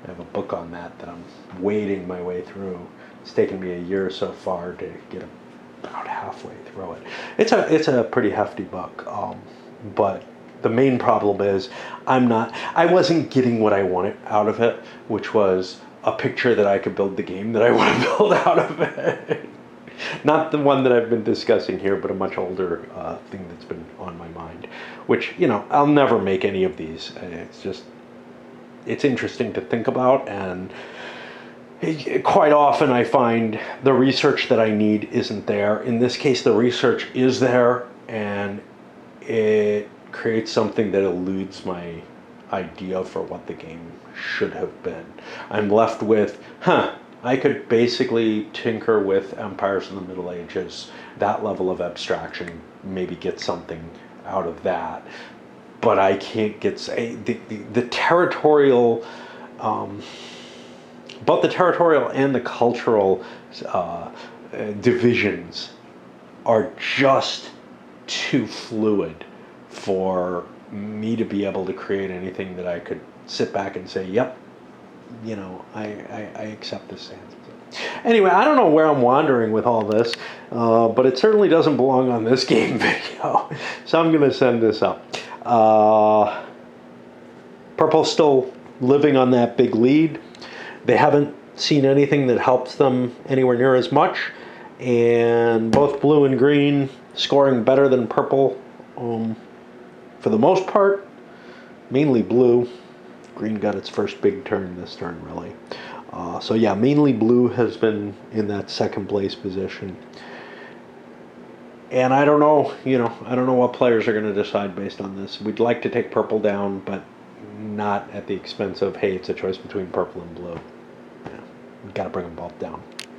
I have a book on that I'm wading my way through. It's taken me a year so far to get about halfway through it. It's a pretty hefty book, but the main problem is I wasn't getting what I wanted out of it, which was a picture that I could build the game that I want to build out of it. Not the one that I've been discussing here, but a much older thing that's been on my mind, which, I'll never make any of these. It's interesting to think about, and quite often I find the research that I need isn't there. In this case, the research is there, and it creates something that eludes my idea for what the game should have been. I'm left with, I could basically tinker with empires in the Middle Ages, that level of abstraction, maybe get something out of that. But I can't get the territorial, both the territorial and the cultural divisions are just too fluid for me to be able to create anything that I could sit back and say, yep, I accept this answer. Anyway, I don't know where I'm wandering with all this, but it certainly doesn't belong on this game video. So I'm going to send this up. Purple's still living on that big lead. They haven't seen anything that helps them anywhere near as much. And both blue and green scoring better than purple for the most part. Mainly blue. Green got its first big turn this turn, really. So yeah, mainly blue has been in that second place position. And I don't know, I don't know what players are going to decide based on this. We'd like to take purple down, but not at the expense of, hey, it's a choice between purple and blue. We've got to bring them both down.